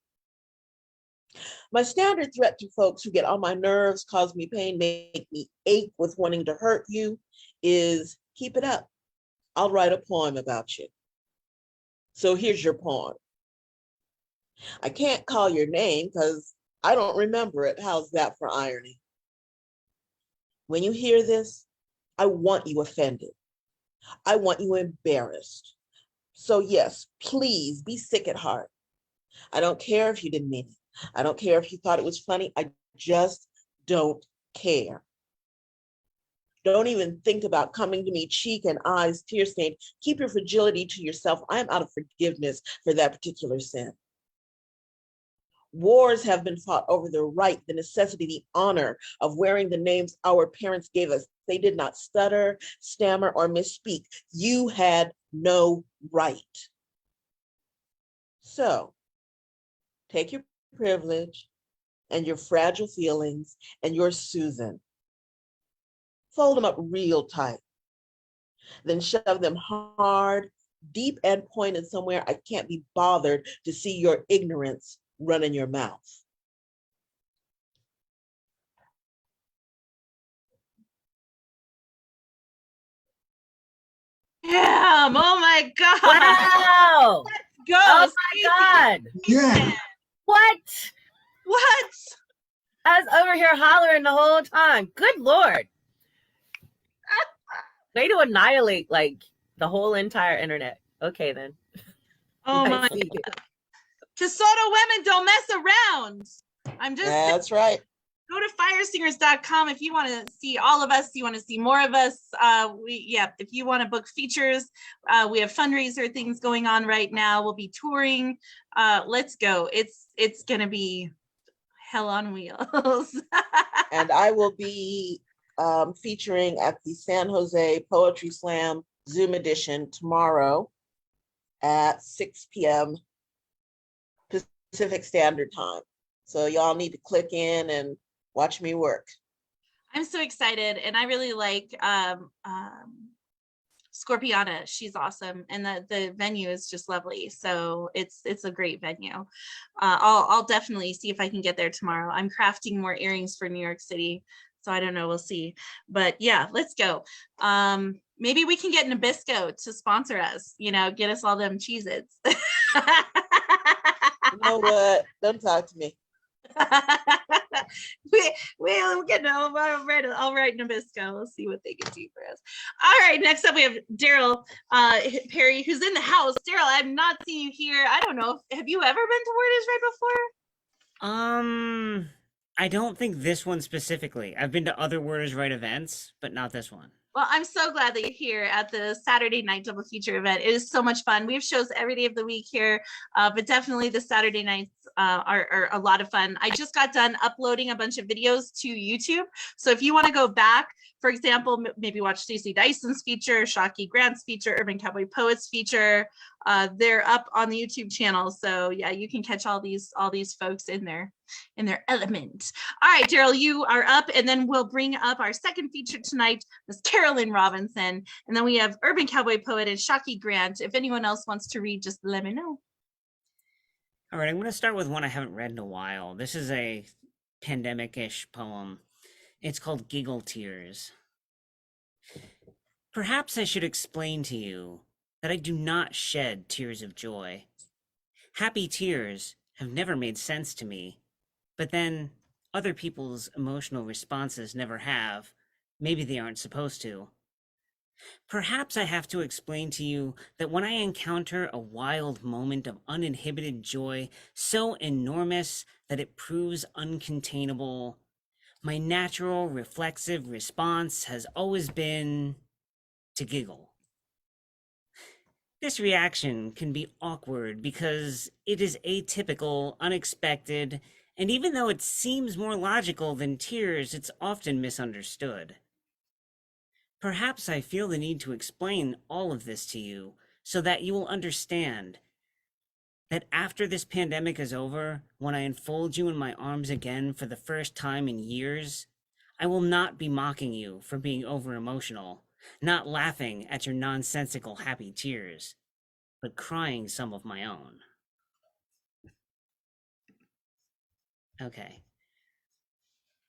My standard threat to folks who get on my nerves, cause me pain, make me ache with wanting to hurt you is keep it up. I'll write a poem about you. So here's your poem. I can't call your name because I don't remember it. How's that for irony? When you hear this, I want you offended. I want you embarrassed. So yes, please be sick at heart. I don't care if you didn't mean it. I don't care if you thought it was funny. I just don't care. Don't even think about coming to me, cheek and eyes, tear stained. Keep your fragility to yourself. I am out of forgiveness for that particular sin. Wars have been fought over the right, the necessity, the honor of wearing the names our parents gave us. They did not stutter, stammer, or misspeak. You had no right. So take your privilege and your fragile feelings and your Susan, fold them up real tight, then shove them hard, deep and pointed somewhere I can't be bothered to see your ignorance run in your mouth. Damn, oh my God. Wow. Go. Oh Stacey. my God. Yeah. What? What? I was over here hollering the whole time. Good Lord. Way to annihilate like the whole entire internet. Okay, then. Oh I my see. God. Kasota women don't mess around. I'm just saying. That's right. Go to firesingers.com if you want to see all of us, you want to see more of us. If you want to book features, we have fundraiser things going on right now. We'll be touring. Let's go. It's gonna be hell on wheels. And I will be featuring at the San Jose Poetry Slam Zoom edition tomorrow at 6 p.m. Pacific Standard Time. So y'all need to click in and watch me work. I'm so excited, and I really like Scorpiana. She's awesome, and the venue is just lovely. So it's a great venue. I'll definitely see if I can get there tomorrow. I'm crafting more earrings for New York City, so I don't know. We'll see. But yeah, let's go. Maybe we can get Nabisco to sponsor us. Get us all them Cheez-Its. You know what? Don't talk to me. We'll get no. I'll write Nabisco. We'll see what they can do for us. All right. Next up, we have Daryl Perry, who's in the house. Daryl, I've not seen you here. I don't know. Have you ever been to Word is Right before? I don't think this one specifically. I've been to other Word is Right events, but not this one. Well, I'm so glad that you're here at the Saturday night double feature event. It is so much fun. We have shows every day of the week here, but definitely the Saturday nights are a lot of fun. I just got done uploading a bunch of videos to YouTube. So if you want to go back, for example, maybe watch Stacey Dyson's feature, Shockey Grant's feature, Urban Cowboy Poets feature, they're up on the YouTube channel. So yeah, you can catch all these folks in their element. All right, Daryl, you are up, and then we'll bring up our second feature tonight, Miss Carolyn Robinson, and then we have Urban Cowboy Poet and Shockey Grant. If anyone else wants to read, just let me know. All right, I'm going to start with one I haven't read in a while. This is a pandemic-ish poem. It's called Giggle Tears. Perhaps I should explain to you that I do not shed tears of joy. Happy tears have never made sense to me, but then other people's emotional responses never have. Maybe they aren't supposed to. Perhaps I have to explain to you that when I encounter a wild moment of uninhibited joy so enormous that it proves uncontainable, my natural reflexive response has always been to giggle. This reaction can be awkward because it is atypical, unexpected, and even though it seems more logical than tears, it's often misunderstood. Perhaps I feel the need to explain all of this to you so that you will understand that after this pandemic is over, when I enfold you in my arms again for the first time in years, I will not be mocking you for being over-emotional, not laughing at your nonsensical happy tears, but crying some of my own. Okay.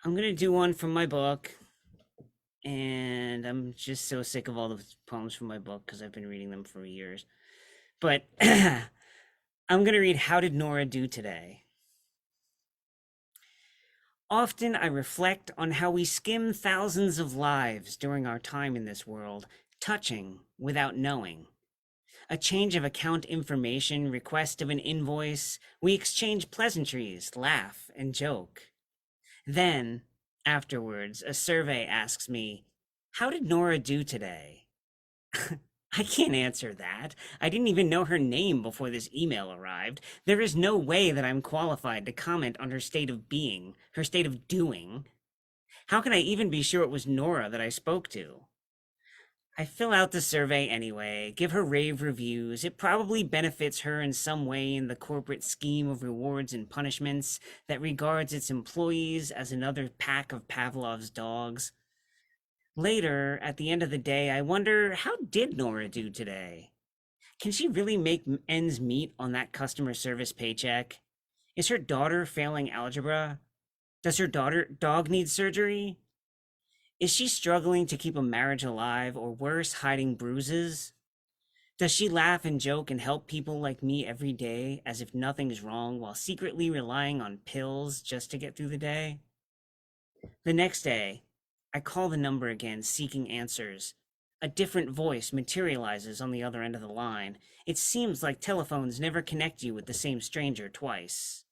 I'm gonna do one from my book, and I'm just so sick of all the poems from my book because I've been reading them for years. But I'm gonna read How Did Nora Do Today? Often I reflect on how we skim thousands of lives during our time in this world, touching without knowing. A change of account information, request of an invoice, we exchange pleasantries, laugh, and joke. Then, afterwards, a survey asks me, how did Nora do today? I can't answer that. I didn't even know her name before this email arrived. There is no way that I'm qualified to comment on her state of being, her state of doing. How can I even be sure it was Nora that I spoke to? I fill out the survey anyway, give her rave reviews. It probably benefits her in some way in the corporate scheme of rewards and punishments that regards its employees as another pack of Pavlov's dogs. Later, at the end of the day, I wonder, how did Nora do today? Can she really make ends meet on that customer service paycheck? Is her daughter failing algebra? Does her dog need surgery? Is she struggling to keep a marriage alive, or worse, hiding bruises? Does she laugh and joke and help people like me every day as if nothing's wrong while secretly relying on pills just to get through the day? The next day, I call the number again, seeking answers. A different voice materializes on the other end of the line. It seems like telephones never connect you with the same stranger twice.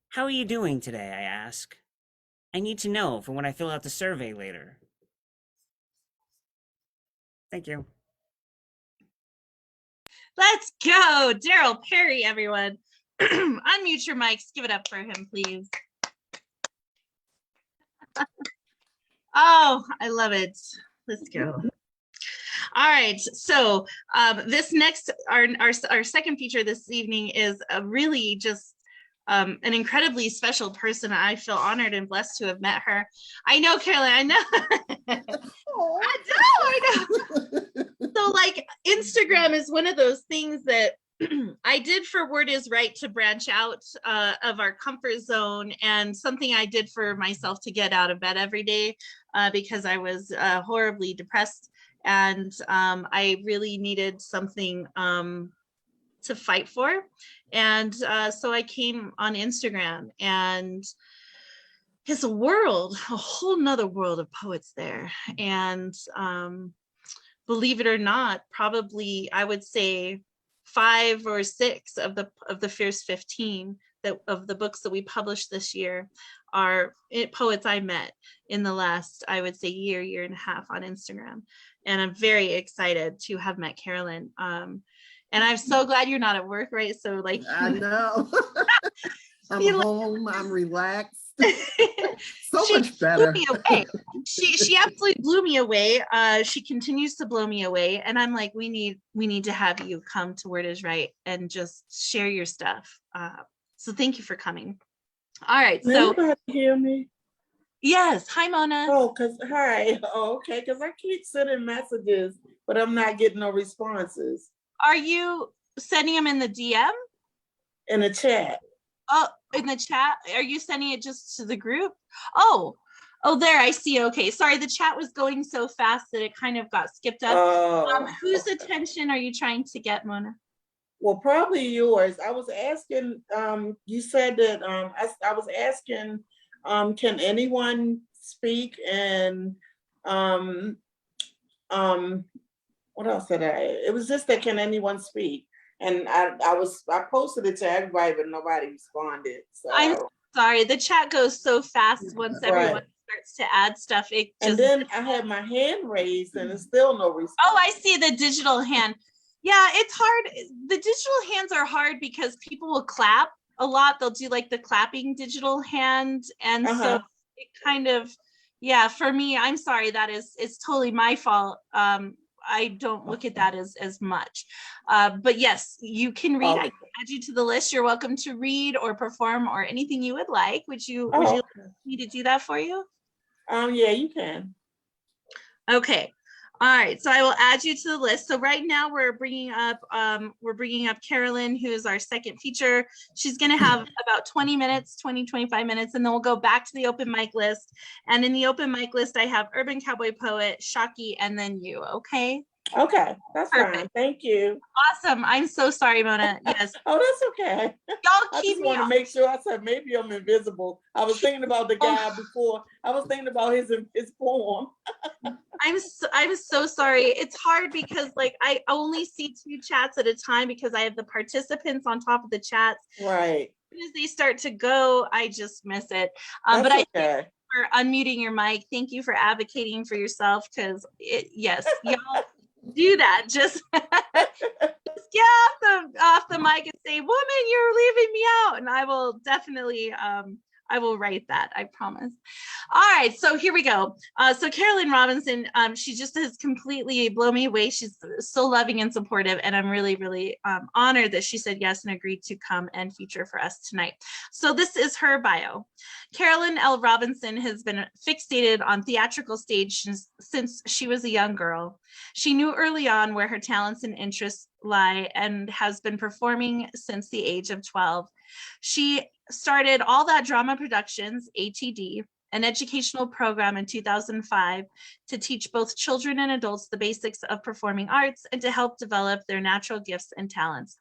How are you doing today, I ask. I need to know for when I fill out the survey later. Thank you. Let's go. Daryl Perry, everyone. Unmute your mics. Give it up for him, please. Oh, I love it. Let's go. All right, so this next, our second feature this evening is a really just an incredibly special person. I feel honored and blessed to have met her. I know, Carolyn, I know. I know. So like Instagram is one of those things that I did for Word is Right to branch out of our comfort zone, and something I did for myself to get out of bed every day because I was horribly depressed, and I really needed something to fight for. And so I came on Instagram, and it's a whole nother world of poets there. And believe it or not, probably I would say 5 or 6 of the Fierce 15 of the books that we published this year are poets I met in the last, I would say, year and a half on Instagram. And I'm very excited to have met Carolyn. And I'm so glad you're not at work, right? So like, I know. I'm feel like- home, I'm relaxed. So She much better. blew me away. She absolutely blew me away. She continues to blow me away, and I'm like, we need to have you come to Word is Right and just share your stuff. So thank you for coming. All right, Can so anybody hear me? yes, hi Mona. Oh, hi. Oh, okay, because I keep sending messages, but I'm not getting no responses Are you sending them in the DM? in the chat. Oh, in the chat? Are you sending it just to the group? Oh, there, I see. Okay, sorry, the chat was going so fast that it kind of got skipped up. Whose attention are you trying to get, Mona? Well, probably yours. I was asking, you said that, I was asking, can anyone speak? And what else did it was just that, can anyone speak? And I posted it to everybody, but nobody responded. So I'm sorry, the chat goes so fast once everyone starts to add stuff. It just, and then I had my hand raised and it's still no response. oh, I see the digital hand. Yeah, it's hard. The digital hands are hard because people will clap a lot. They'll do like the clapping digital hand. And so it kind of, yeah, for me, I'm sorry, it's totally my fault. I don't look at that as much. But yes, you can read. I can add you to the list. You're welcome to read or perform or anything you would like. Would you like me to do that for you? Yeah, you can. Okay. All right. So I will add you to the list. So right now we're bringing up Carolyn, who is our second feature. She's going to have about 20 minutes, 25 minutes, and then we'll go back to the open mic list. And in the open mic list, I have Urban Cowboy Poet, Shockey, and then you. Okay. Okay, that's Perfect. fine. Thank you. Awesome. I'm so sorry, Mona. Yes. Oh, that's okay. Y'all I keep just me want to make sure. I said maybe I'm invisible. I was thinking about the guy before. I was thinking about his poem. I'm so sorry. It's hard because like I only see 2 chats at a time because I have the participants on top of the chats. Right. As soon as they start to go, I just miss it. That's But I okay. for unmuting your mic. Thank you for advocating for yourself because yes, y'all do that. Just get off the mic and say, "Woman, you're leaving me out," and I will definitely I will write that, I promise. All right, so here we go. So Carolyn Robinson, she just has completely blown me away. She's so loving and supportive, and I'm really, really honored that she said yes and agreed to come and feature for us tonight. So this is her bio. Carolyn L. Robinson has been fixated on theatrical stage since she was a young girl. She knew early on where her talents and interests lie and has been performing since the age of 12. She started All That Drama Productions, ATD, an educational program in 2005 to teach both children and adults the basics of performing arts and to help develop their natural gifts and talents.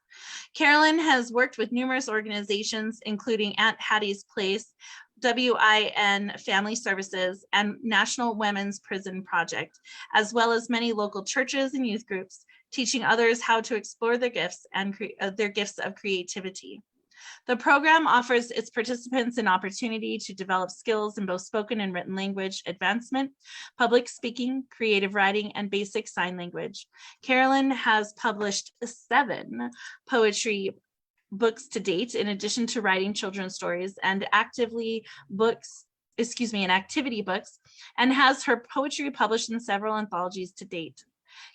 Carolyn has worked with numerous organizations, including Aunt Hattie's Place, WIN Family Services, and National Women's Prison Project, as well as many local churches and youth groups, teaching others how to explore their gifts and their gifts of creativity. The program offers its participants an opportunity to develop skills in both spoken and written language advancement, public speaking, creative writing, and basic sign language. Carolyn has published 7 poetry books to date, in addition to writing children's stories and activity books, and has her poetry published in several anthologies to date.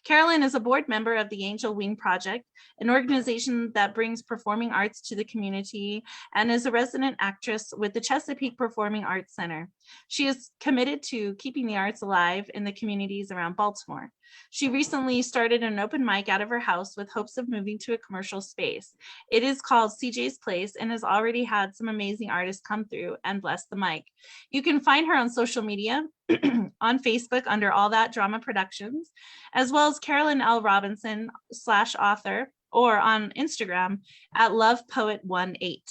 Carolyn is a board member of the Angel Wing Project, an organization that brings performing arts to the community, and is a resident actress with the Chesapeake Performing Arts Center. She is committed to keeping the arts alive in the communities around Baltimore. She recently started an open mic out of her house with hopes of moving to a commercial space. It is called CJ's Place and has already had some amazing artists come through and bless the mic. You can find her on social media, on Facebook under All That Drama Productions, as well as Carolyn L. Robinson /author, or on Instagram at lovepoet18.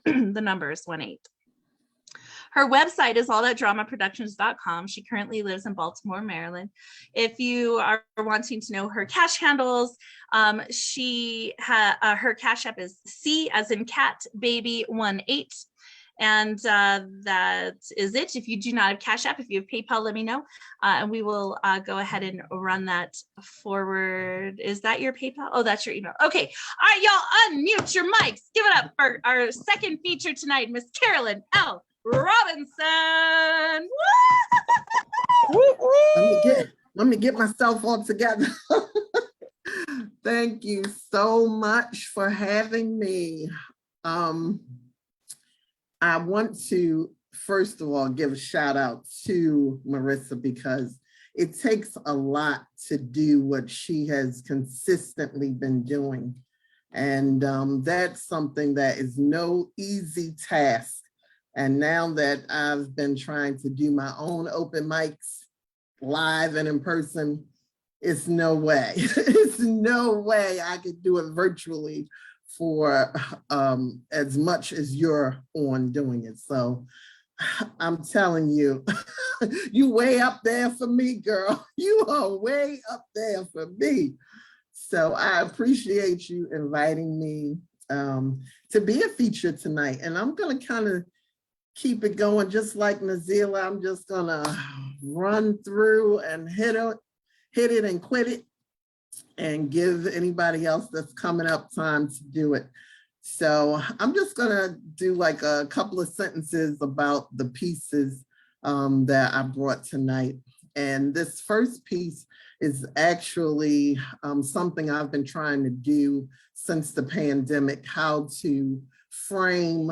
The number is 18. Her website is allthatdramaproductions.com. She currently lives in Baltimore, Maryland. If you are wanting to know her cash handles, her cash app is C as in cat baby 18. And that is it. If you do not have Cash App, if you have PayPal, let me know. And we will go ahead and run that forward. Is that your PayPal? Oh, that's your email. Okay. All right, y'all, unmute your mics. Give it up for our second feature tonight, Miss Carolyn L. Robinson. Let me get myself all together. Thank you so much for having me. I want to, first of all, give a shout out to Marissa because it takes a lot to do what she has consistently been doing. And that's something that is no easy task. And now that I've been trying to do my own open mics live and in person, it's no way. It's no way I could do it virtually for as much as you're on doing it. So I'm telling you, you way up there for me, girl. You are way up there for me. So I appreciate you inviting me to be a feature tonight. And I'm gonna kind of keep it going just like Nazelah. I'm just gonna run through and hit it and quit it, and give anybody else that's coming up time to do it. So I'm just gonna do like a couple of sentences about the pieces that I brought tonight. And this first piece is actually something I've been trying to do since the pandemic, how to frame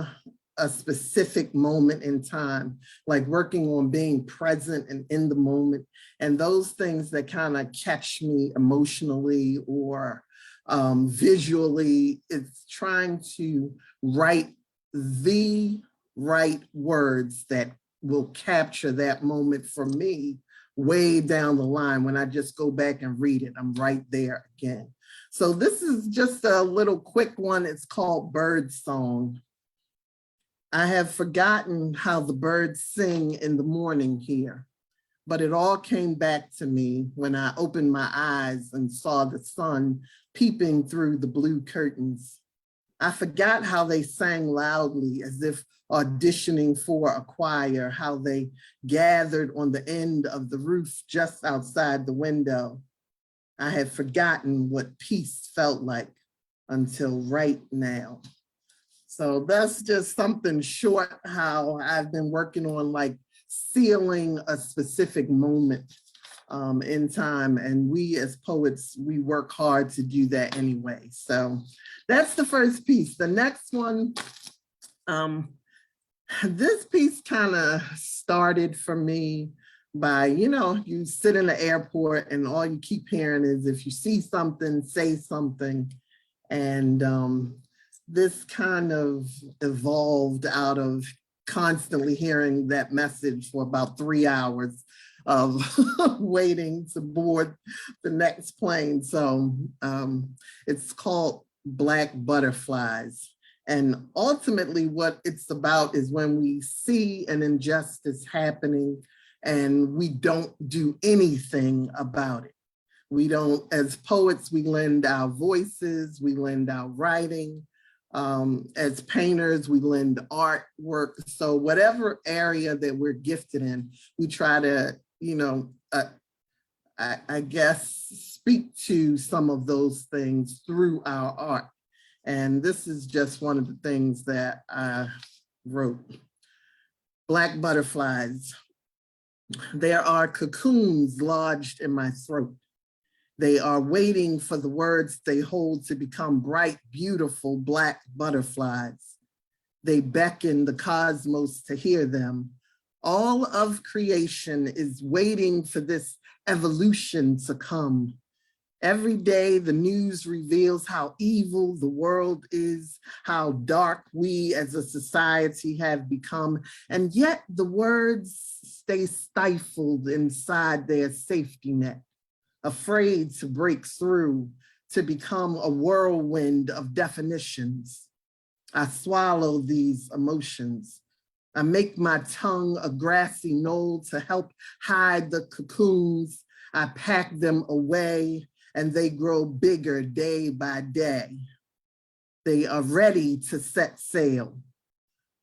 a specific moment in time, like working on being present and in the moment, and those things that kind of catch me emotionally or visually. It's trying to write the right words that will capture that moment for me way down the line. When I just go back and read it, I'm right there again. So this is just a little quick one. It's called Bird Song. I have forgotten how the birds sing in the morning here, but it all came back to me when I opened my eyes and saw the sun peeping through the blue curtains. I forgot how they sang loudly as if auditioning for a choir, how they gathered on the end of the roof just outside the window. I had forgotten what peace felt like until right now. So that's just something short, how I've been working on like sealing a specific moment in time. And we as poets, we work hard to do that anyway. So that's the first piece. The next one, this piece kind of started for me by, you sit in the airport and all you keep hearing is if you see something, say something. And this kind of evolved out of constantly hearing that message for about 3 hours of waiting to board the next plane. So it's called Black Butterflies. And ultimately what it's about is when we see an injustice happening and we don't do anything about it. We don't, as poets, we lend our voices, we lend our writing. As painters, we lend artwork. So whatever area that we're gifted in, we try to, I guess, speak to some of those things through our art. And this is just one of the things that I wrote. Black butterflies. There are cocoons lodged in my throat. They are waiting for the words they hold to become bright, beautiful black butterflies. They beckon the cosmos to hear them. All of creation is waiting for this evolution to come. Every day, the news reveals how evil the world is, how dark we as a society have become, and yet the words stay stifled inside their safety net, afraid to break through, to become a whirlwind of definitions. I swallow these emotions, I make my tongue a grassy knoll to help hide the cocoons. I pack them away and they grow bigger day by day. They are ready to set sail.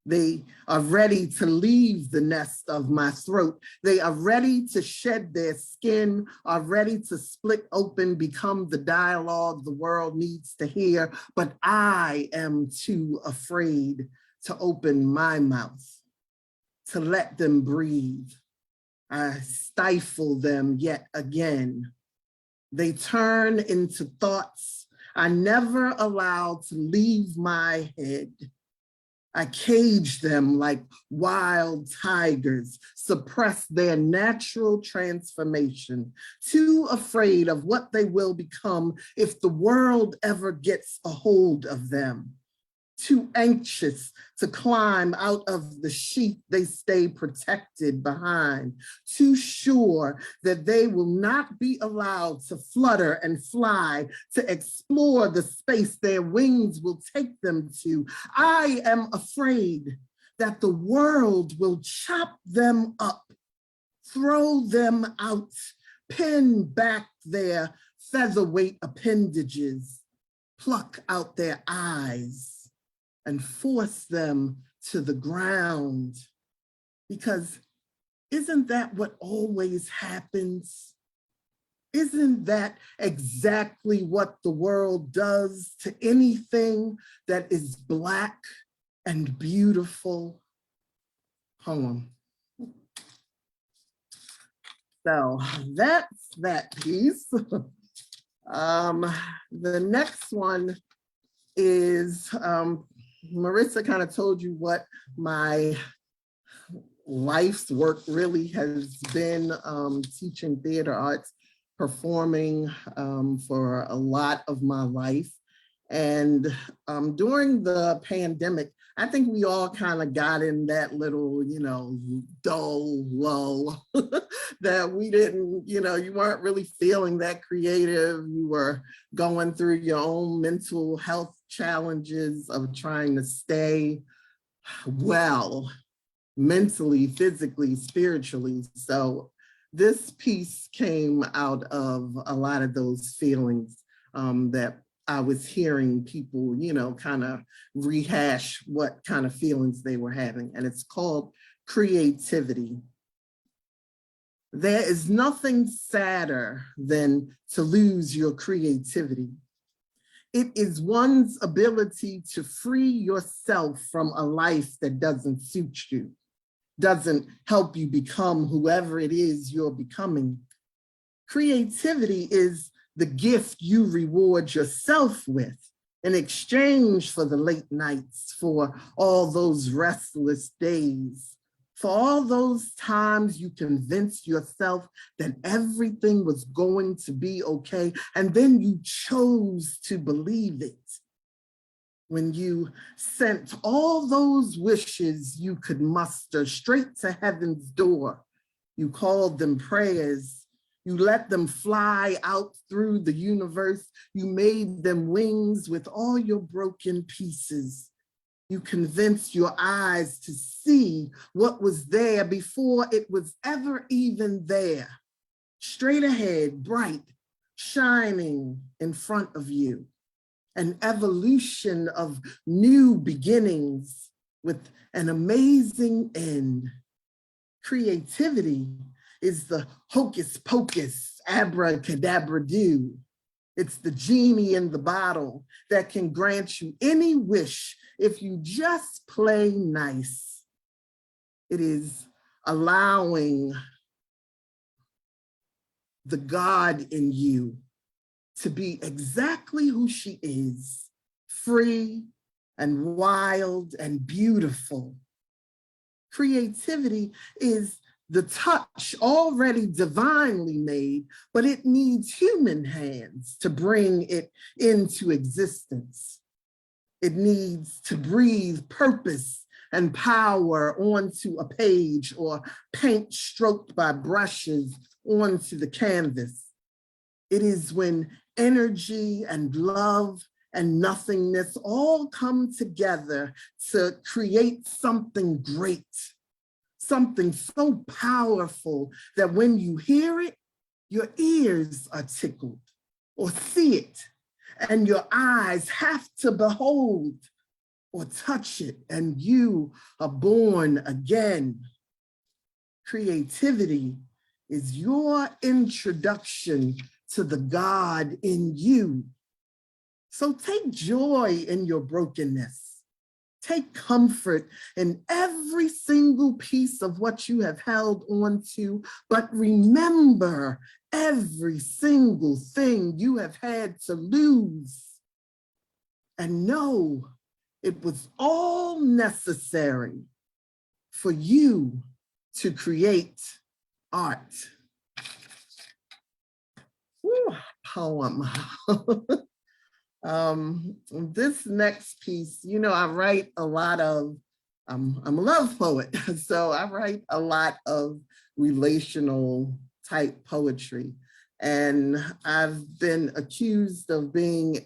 They are ready to leave the nest of my throat. They are ready to shed their skin, are ready to split open, become the dialogue the world needs to hear. But I am too afraid to open my mouth, to let them breathe. I stifle them yet again. They turn into thoughts I never allowed to leave my head. I cage them like wild tigers, suppress their natural transformation, too afraid of what they will become if the world ever gets a hold of them, too anxious to climb out of the sheath they stay protected behind, too sure that they will not be allowed to flutter and fly, to explore the space their wings will take them to. I am afraid that the world will chop them up, throw them out, pin back their featherweight appendages, pluck out their eyes, and force them to the ground. Because isn't that what always happens? Isn't that exactly what the world does to anything that is Black and beautiful? Poem. So that's that piece. The next one is, Marissa kind of told you what my life's work really has been, teaching theater arts, performing for a lot of my life. And during the pandemic, I think we all kind of got in that little, dull lull that we didn't, you weren't really feeling that creative. You were going through your own mental health challenges of trying to stay well, mentally, physically, spiritually. So this piece came out of a lot of those feelings that I was hearing people, kind of rehash what kind of feelings they were having. And it's called Creativity. There is nothing sadder than to lose your creativity. It is one's ability to free yourself from a life that doesn't suit you, doesn't help you become whoever it is you're becoming. Creativity is the gift you reward yourself with in exchange for the late nights, for all those restless days, for all those times you convinced yourself that everything was going to be okay, and then you chose to believe it. When you sent all those wishes you could muster straight to heaven's door, you called them prayers. You let them fly out through the universe. You made them wings with all your broken pieces. You convinced your eyes to see what was there before it was ever even there. Straight ahead, bright, shining in front of you. An evolution of new beginnings with an amazing end. Creativity is the hocus pocus, abracadabra do. It's the genie in the bottle that can grant you any wish if you just play nice. It is allowing the God in you to be exactly who she is, free and wild and beautiful. Creativity is the touch already divinely made, but it needs human hands to bring it into existence. It needs to breathe purpose and power onto a page or paint stroked by brushes onto the canvas. It is when energy and love and nothingness all come together to create something great, something so powerful that when you hear it, your ears are tickled, or see it, and your eyes have to behold or touch it, and you are born again. Creativity is your introduction to the God in you. So take joy in your brokenness. Take comfort in every single piece of what you have held on to, but remember every single thing you have had to lose. And know it was all necessary for you to create art. Whew, poem. This next piece, you know, I write a lot of, I'm a love poet, so I write a lot of relational type poetry. And I've been accused of being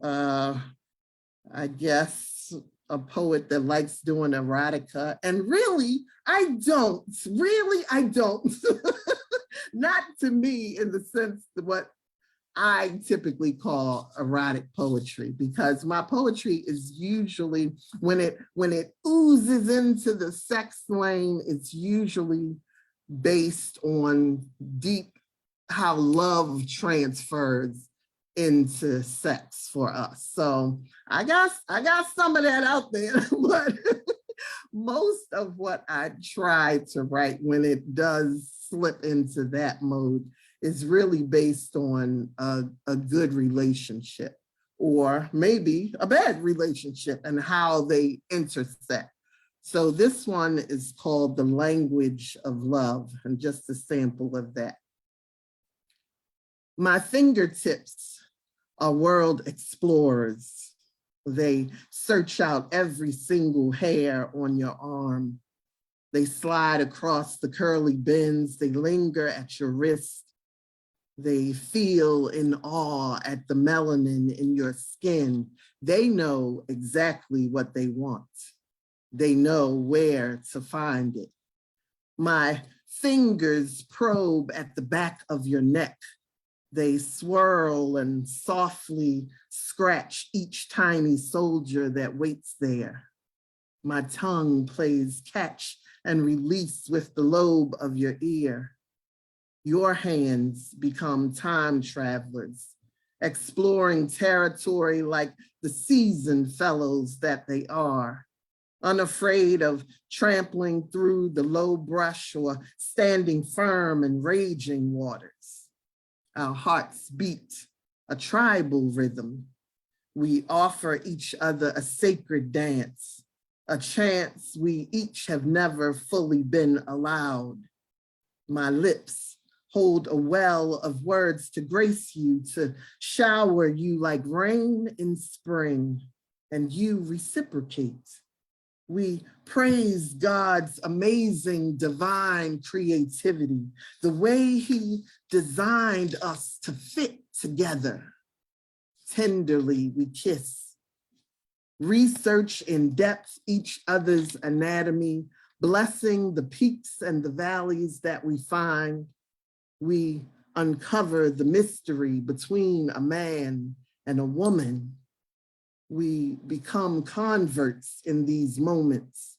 I guess, a poet that likes doing erotica. And really, I don't. Not to me in the sense of what I typically call erotic poetry, because my poetry is usually, when it oozes into the sex lane, it's usually based on deep, how love transfers into sex for us. So I got some of that out there, but most of what I try to write when it does slip into that mode is really based on a good relationship, or maybe a bad relationship, and how they intersect. So this one is called The Language of Love, and just a sample of that. My fingertips are world explorers. They search out every single hair on your arm. They slide across the curly bends. They linger at your wrist. They feel in awe at the melanin in your skin. They know exactly what they want. They know where to find it. My fingers probe at the back of your neck. They swirl and softly scratch each tiny soldier that waits there. My tongue plays catch and release with the lobe of your ear. Your hands become time travelers, exploring territory like the seasoned fellows that they are, unafraid of trampling through the low brush or standing firm in raging waters. Our hearts beat a tribal rhythm. We offer each other a sacred dance, a chance we each have never fully been allowed. My lips hold a well of words to grace you, to shower you like rain in spring, and you reciprocate. We praise God's amazing divine creativity, the way he designed us to fit together. Tenderly, we kiss, research in depth each other's anatomy, blessing the peaks and the valleys that we find. We uncover the mystery between a man and a woman. We become converts in these moments,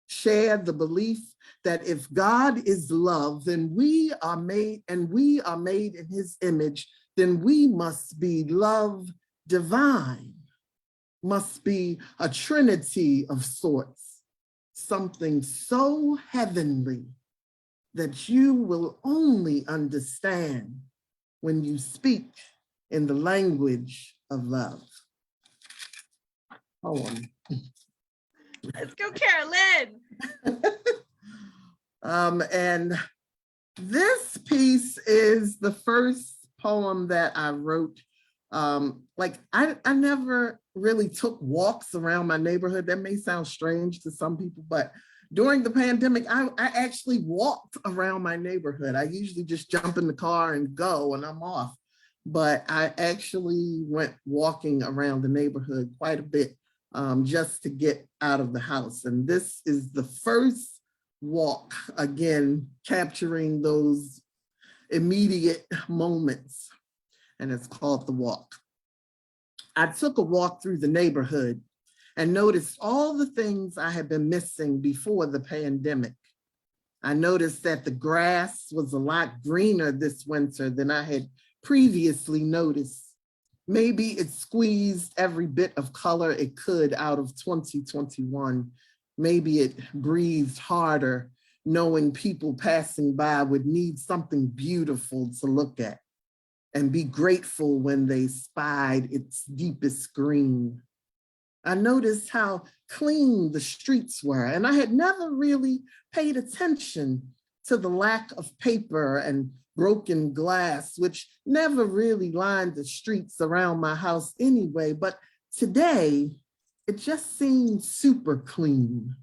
share the belief that if God is love, then we are made, and we are made in his image, then we must be love divine, must be a trinity of sorts, something so heavenly that you will only understand when you speak in the language of love. Poem. Let's go, Carolyn. And this piece is the first poem that I wrote. I never really took walks around my neighborhood. That may sound strange to some people, but during the pandemic, I actually walked around my neighborhood. I usually just jump in the car and go, and I'm off. but I actually went walking around the neighborhood quite a bit just to get out of the house. And this is the first walk, again, capturing those immediate moments, and it's called The Walk. I took a walk through the neighborhood and noticed all the things I had been missing before the pandemic. I noticed that the grass was a lot greener this winter than I had previously noticed. Maybe it squeezed every bit of color it could out of 2021. Maybe it breathed harder, knowing people passing by would need something beautiful to look at and be grateful when they spied its deepest green. I noticed how clean the streets were, and I had never really paid attention to the lack of paper and broken glass, which never really lined the streets around my house anyway, but today it just seemed super clean.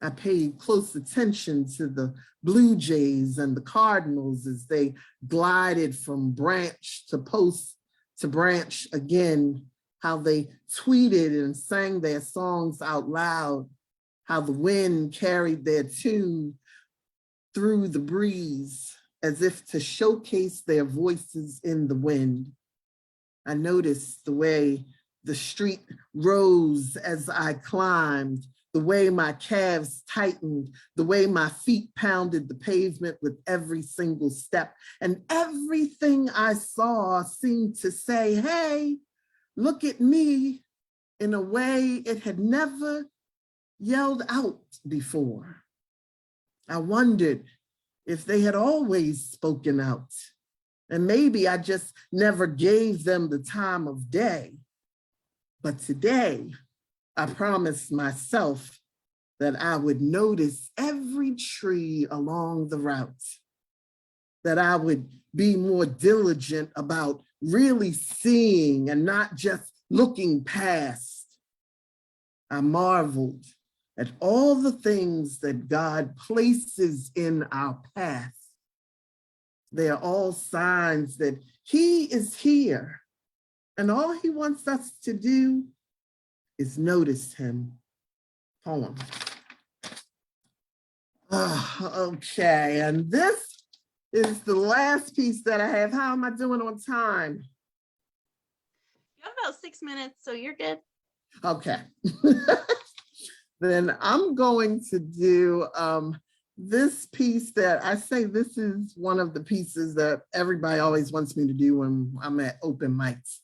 I paid close attention to the Blue Jays and the Cardinals as they glided from branch to post to branch again, how they tweeted and sang their songs out loud, how the wind carried their tune through the breeze as if to showcase their voices in the wind. I noticed the way the street rose as I climbed, the way my calves tightened, the way my feet pounded the pavement with every single step. And everything I saw seemed to say, hey, look at me, in a way it had never yelled out before. I wondered if they had always spoken out, and maybe I just never gave them the time of day. But today, I promised myself that I would notice every tree along the route, that I would be more diligent about really seeing and not just looking past. I marveled at all the things that God places in our path. They are all signs that He is here, and all He wants us to do is notice Him. Poem. Okay, and this is the last piece that I have. How am I doing on time? You have about 6 minutes, so you're good. Okay. Then I'm going to do this piece that I say this is one of the pieces that everybody always wants me to do when I'm at open mics.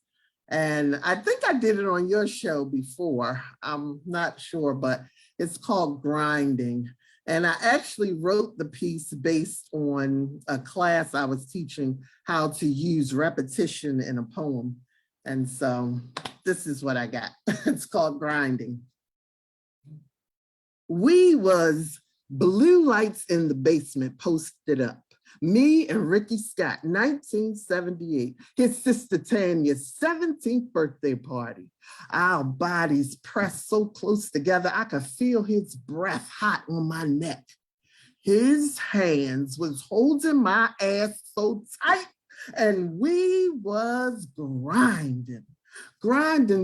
And I think I did it on your show before. I'm not sure, but it's called Grinding. And I actually wrote the piece based on a class I was teaching how to use repetition in a poem. And so this is what I got. It's called Grinding. We was blue lights in the basement posted up. Me and Ricky Scott, 1978, his sister Tanya's 17th birthday party. Our bodies pressed so close together, I could feel his breath hot on my neck. His hands was holding my ass so tight, and we was grinding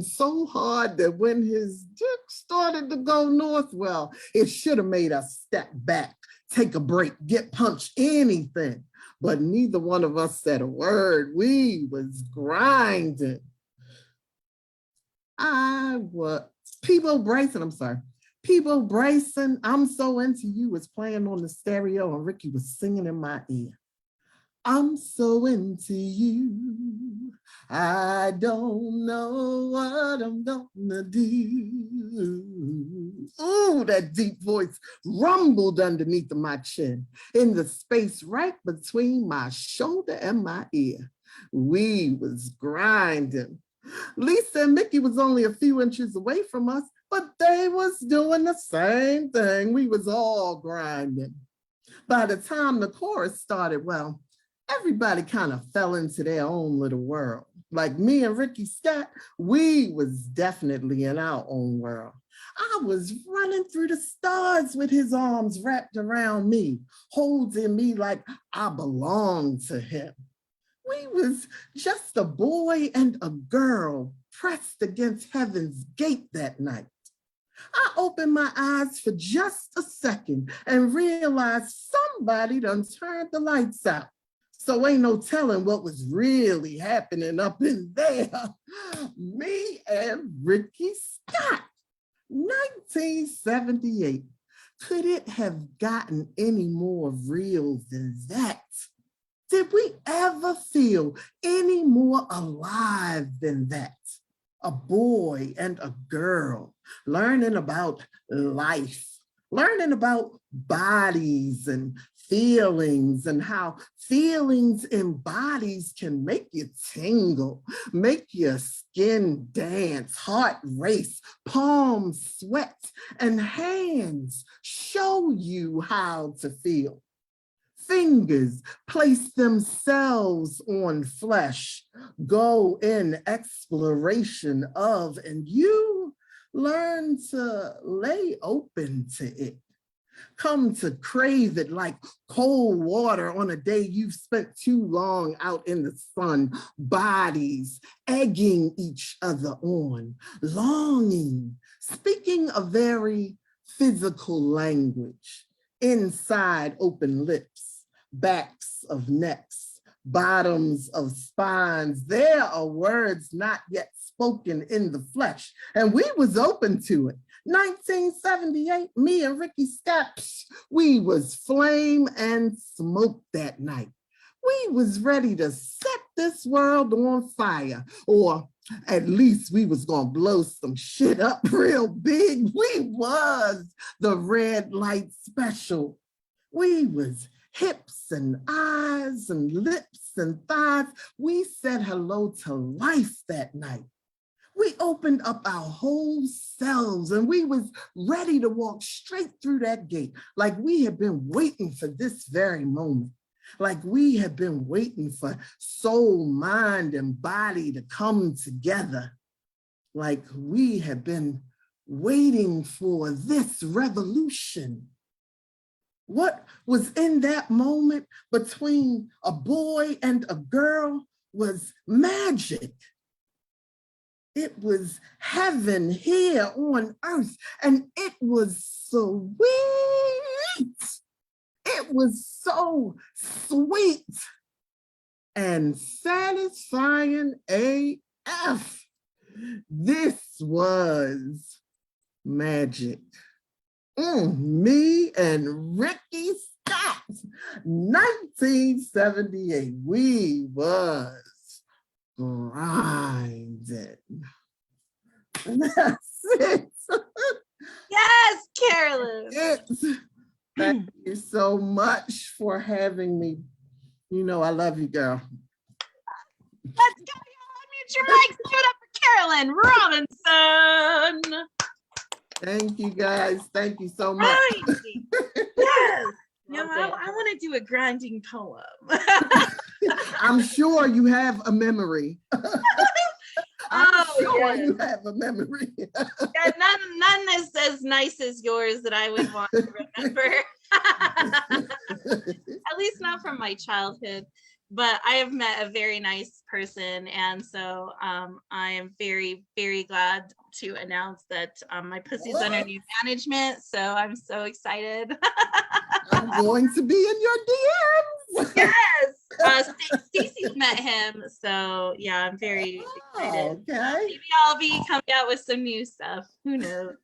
so hard that when his dick started to go north, well, it should have made us step back, take a break, get punched, anything. But neither one of us said a word. We was grinding. Peebo Bryson, I'm So Into You was playing on the stereo and Ricky was singing in my ear. I'm so into you, I don't know what I'm gonna do. Ooh, that deep voice rumbled underneath of my chin, in the space right between my shoulder and my ear. We was grinding. Lisa and Mickey was only a few inches away from us, but they was doing the same thing. We was all grinding. By the time the chorus started, well, everybody kind of fell into their own little world. Like me and Ricky Scott, we was definitely in our own world. I was running through the stars with his arms wrapped around me, holding me like I belonged to him. We was just a boy and a girl pressed against heaven's gate that night. I opened my eyes for just a second and realized somebody done turned the lights out. So ain't no telling what was really happening up in there. Me and Ricky Scott, 1978. Could it have gotten any more real than that? Did we ever feel any more alive than that? A boy and a girl learning about life, learning about bodies and feelings and how feelings in bodies can make you tingle, make your skin dance, heart race, palms sweat, and hands show you how to feel. Fingers place themselves on flesh, go in exploration of, and you learn to lay open to it. Come to crave it like cold water on a day you've spent too long out in the sun, bodies egging each other on, longing, speaking a very physical language, inside open lips, backs of necks, bottoms of spines. There are words not yet spoken in the flesh, and we was open to it. 1978, me and Ricky Scott, we was flame and smoke that night. We was ready to set this world on fire, or at least we was gonna blow some shit up real big. We was the red light special. We was hips and eyes and lips and thighs. We said hello to life that night. We opened up our whole selves and we was ready to walk straight through that gate, like we had been waiting for this very moment, like we had been waiting for soul, mind, and body to come together, like we had been waiting for this revolution. What was in that moment between a boy and a girl was magic. It was heaven here on earth, and it was sweet. It was so sweet and satisfying AF. This was magic. Me and Ricky Scott, 1978, we was grinding. That's it. Yes, Carolyn. Thank you so much for having me. You know I love you, girl. Let's go, y'all. Unmute your mics. Give it up for Carolyn Robinson. Thank you, guys. Thank you so much. Yes. No, Loved it. I want to do a grinding poem. I'm sure you have a memory. I'm sure yes. you have a memory. Yeah, none is as nice as yours that I would want to remember. At least not from my childhood. But I have met a very nice person, and so I am very, very glad to announce that my pussy's under new management. So I'm so excited. I'm going to be in your DMs. Yes, Stacey's met him, so yeah, I'm very excited. Okay. Maybe I'll be coming out with some new stuff. Who knows?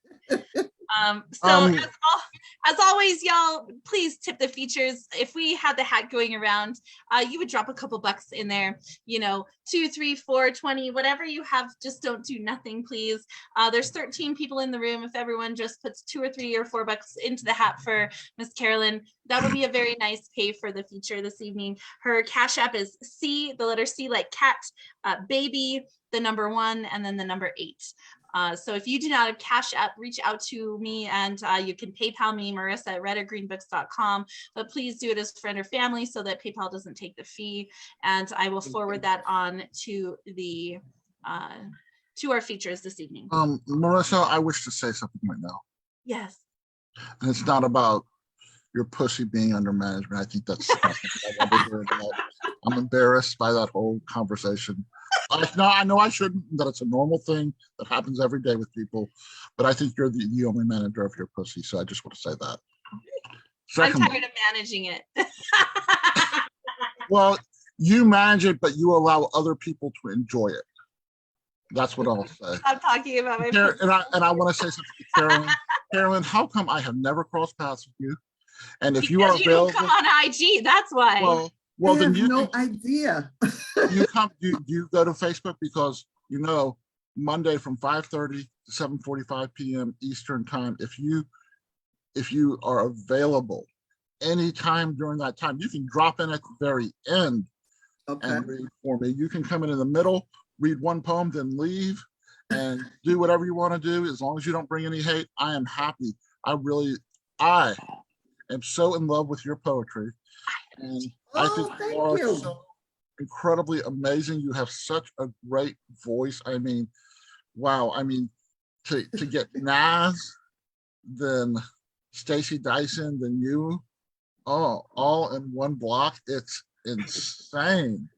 As always, y'all, please tip the features. If we had the hat going around, you would drop a couple bucks in there, you know, 2, 3, 4, 20, whatever you have. Just don't do nothing, please. There's 13 people in the room. If everyone just puts 2 or 3 or 4 bucks into the hat for Miss Carolyn, that would be a very nice pay for the feature this evening. Her Cash App is C, the letter C like cat, baby, the number 1, and then the number 8. So if you do not have Cash App, reach out to me, and you can PayPal me, marissa@redogreenbooks.com, but please do it as friend or family so that PayPal doesn't take the fee, and I will forward that on to the to our features this evening. Marissa, I wish to say something right now. Yes. And it's not about your pussy being under management. I think that's I'm embarrassed by that whole conversation. I know I shouldn't, that it's a normal thing that happens every day with people, but I think you're the only manager of your pussy. So I just want to say that. I'm tired of managing it. Well, you manage it, but you allow other people to enjoy it. That's what I'll say. I'm talking about my Car- and I want to say something to Carolyn. Carolyn, how come I have never crossed paths with you? And if you are Because you don't available, come on IG, that's why. well, I then have you no can- idea. you go to Facebook because Monday from 5:30 to 7:45 p.m. Eastern time. If you are available anytime during that time, you can drop in at the very end Okay. and read for me. You can come in the middle, read one poem, then leave and do whatever you want to do. As long as you don't bring any hate, I am happy. I am so in love with your poetry. And I think Oh, thank you are you. so incredibly amazing. You have such a great voice. I mean, wow. I mean, to get Naz, then Stacy Dyson, then you, all in one block. It's insane.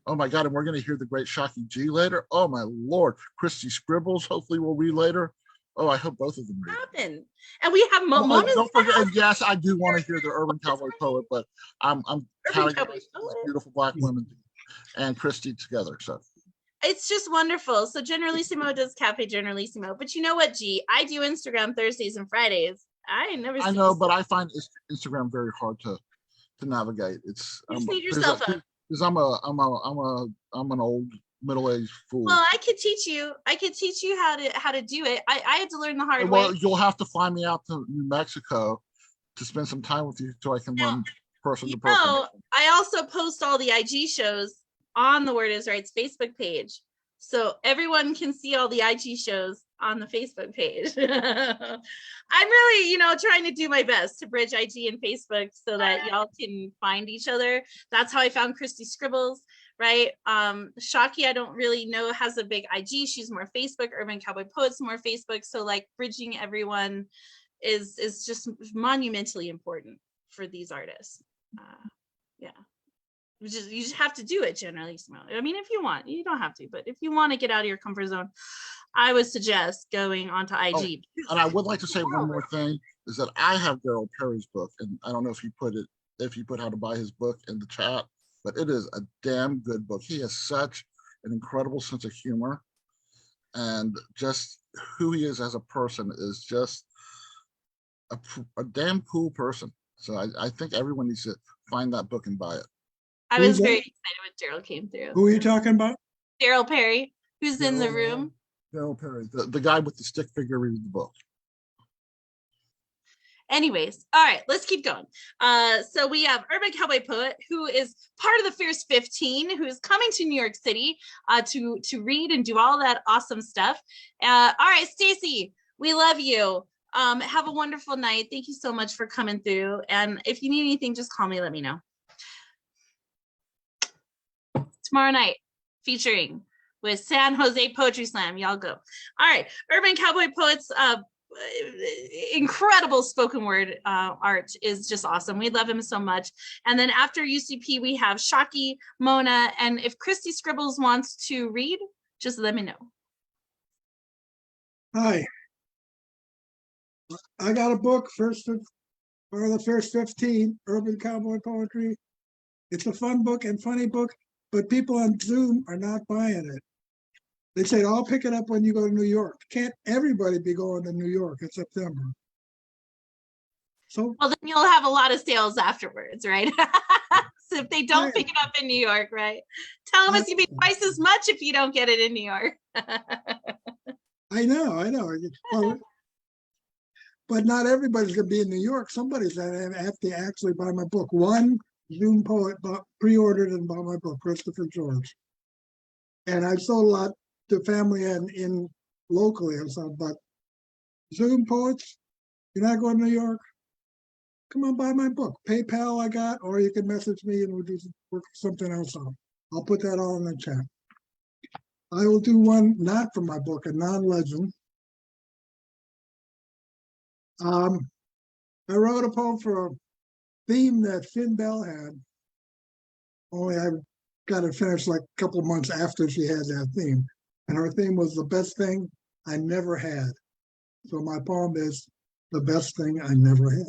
Oh my God. And we're going to hear the great Shocky G later. Oh my Lord. Christy Scribbles, hopefully we'll read later. Oh, I hope both of them read. Happen. And we have Oh, Mona's don't forget, and yes, I do want to hear the Urban Cowboy Poet, but I'm Urban categorizing Cowboy these Poet. beautiful Black women and Christy together. So It's just wonderful. So Generalissimo does Cafe Generalissimo. But you know what, G? I do Instagram Thursdays and Fridays. I never I see know, you. but I find Instagram very hard to navigate. It's You just need yourself up. because I'm an old middle-aged fool. Well, I could teach you. I could teach you how to do it. I had to learn the hard Well, way. you'll have to fly me out to New Mexico to spend some time with you so I can learn person to person. I also post all the IG shows on the Word is Right's Facebook page. So everyone can see all the IG shows on the Facebook page. I'm really, trying to do my best to bridge IG and Facebook so that y'all can find each other. That's how I found Christy Scribbles, right? Shocky, I don't really know, has a big IG. She's more Facebook. Urban Cowboy Poet's more Facebook. So like bridging everyone is just monumentally important for these artists. Yeah. You just have to do it generally. I mean, if you want, you don't have to, but if you want to get out of your comfort zone, I would suggest going onto IG. And I would like to say one more thing is that I have Daryl Perry's book, and I don't know if you put how to buy his book in the chat, but it is a damn good book. He has such an incredible sense of humor, and just who he is as a person is just a damn cool person. So I think everyone needs to find that book and buy it. I was very excited when Daryl came through. Who are you talking about? Daryl Perry, who's in the room. Daryl Perry, the guy with the stick figure reading the book. Anyways, all right, let's keep going. So we have Urban Cowboy Poet, who is part of the Fierce 15, who is coming to New York City to read and do all that awesome stuff. All right, Stacy, we love you. Have a wonderful night. Thank you so much for coming through. And if you need anything, just call me, let me know. Tomorrow night, featuring with San Jose Poetry Slam. Y'all go. All right, Urban Cowboy Poets, incredible spoken word art is just awesome. We love him so much. And then after UCP, we have Shocky, Mona, and if Christy Scribbles wants to read, just let me know. Hi. I got a book, the First 15, Urban Cowboy Poetry. It's a fun book and funny book, but people on Zoom are not buying it. They said, I'll pick it up when you go to New York. Can't everybody be going to New York in September? So, Well, then you'll have a lot of sales afterwards, right? So if they don't pick it up in New York, right? Tell them it's gonna be twice as much if you don't get it in New York. I know. Well, but not everybody's gonna be in New York. Somebody's gonna have to actually buy my book. One Zoom poet pre-ordered and bought my book, Christopher George. And I've sold a lot to family and in locally and stuff, but Zoom poets, you're not going to New York? Come on, buy my book. PayPal I got, or you can message me and we'll do work something else out. I'll put that all in the chat. I will do one not from my book, a non-legend. I wrote a poem for theme that Finn Bell had, only I got it finished like a couple of months after she had that theme. And her theme was the best thing I never had. So my poem is the best thing I never had.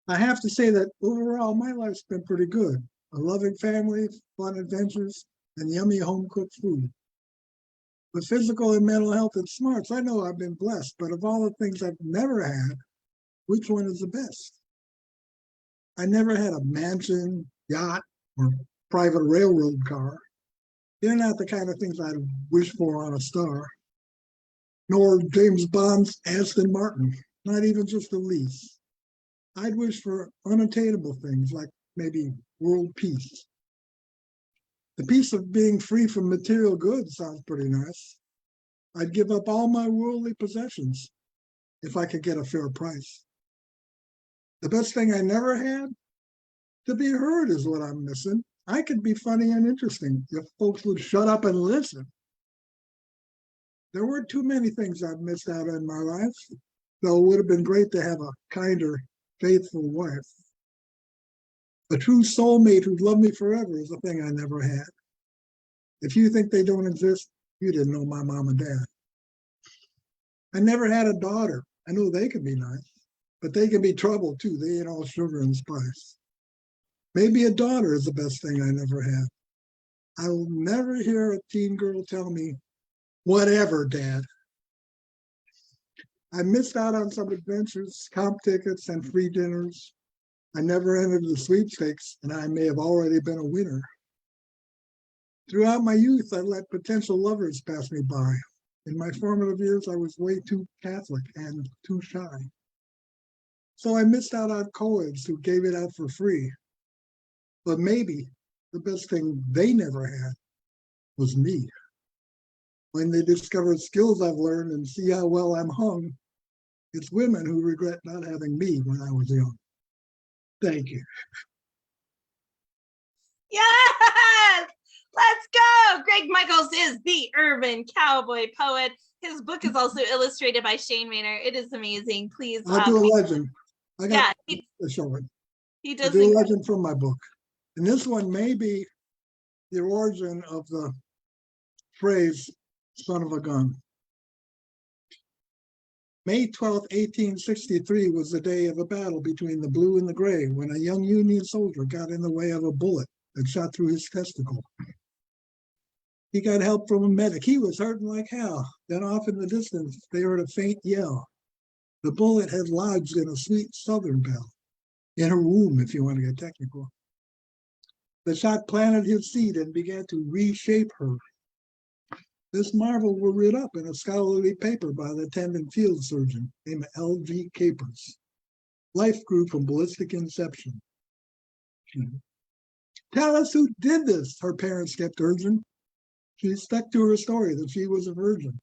I have to say that overall, my life's been pretty good. A loving family, fun adventures, and yummy home-cooked food. With physical and mental health and smarts, I know I've been blessed, but of all the things I've never had, which one is the best? I never had a mansion, yacht, or private railroad car. They're not the kind of things I'd wish for on a star. Nor James Bond's Aston Martin, not even just a lease. I'd wish for unattainable things like maybe world peace. The peace of being free from material goods sounds pretty nice. I'd give up all my worldly possessions if I could get a fair price. The best thing I never had? To be heard is what I'm missing. I could be funny and interesting if folks would shut up and listen. There weren't too many things I've missed out on in my life, though it would have been great to have a kinder, faithful wife. A true soulmate who'd love me forever is a thing I never had. If you think they don't exist, you didn't know my mom and dad. I never had a daughter. I know they can be nice, but they can be trouble too. They ain't all sugar and spice. Maybe a daughter is the best thing I never had. I will never hear a teen girl tell me, whatever, Dad. I missed out on some adventures, comp tickets, and free dinners. I never entered the sweepstakes, and I may have already been a winner. Throughout my youth, I let potential lovers pass me by. In my formative years, I was way too Catholic and too shy. So I missed out on co-eds who gave it out for free. But maybe the best thing they never had was me. When they discover skills I've learned and see how well I'm hung, it's women who regret not having me when I was young. Thank you. Yes! Let's go! Greg Michaels is the urban cowboy poet. His book is also illustrated by Shane Maynard. It is amazing. Please. I'll do a legend. I got yeah, a showing. he does. I'll do a legend from my book. And this one may be the origin of the phrase, son of a gun. May 12, 1863 was the day of a battle between the blue and the gray when a young Union soldier got in the way of a bullet that shot through his testicle. He got help from a medic. He was hurting like hell. Then off in the distance, they heard a faint yell. The bullet had lodged in a sweet Southern belle, in her womb, if you want to get technical. The shot planted his seed and began to reshape her. This marvel was writ up in a scholarly paper by the attendant field surgeon named L.G. Capers. Life grew from ballistic inception. Tell us who did this, her parents kept urging. She stuck to her story that she was a virgin.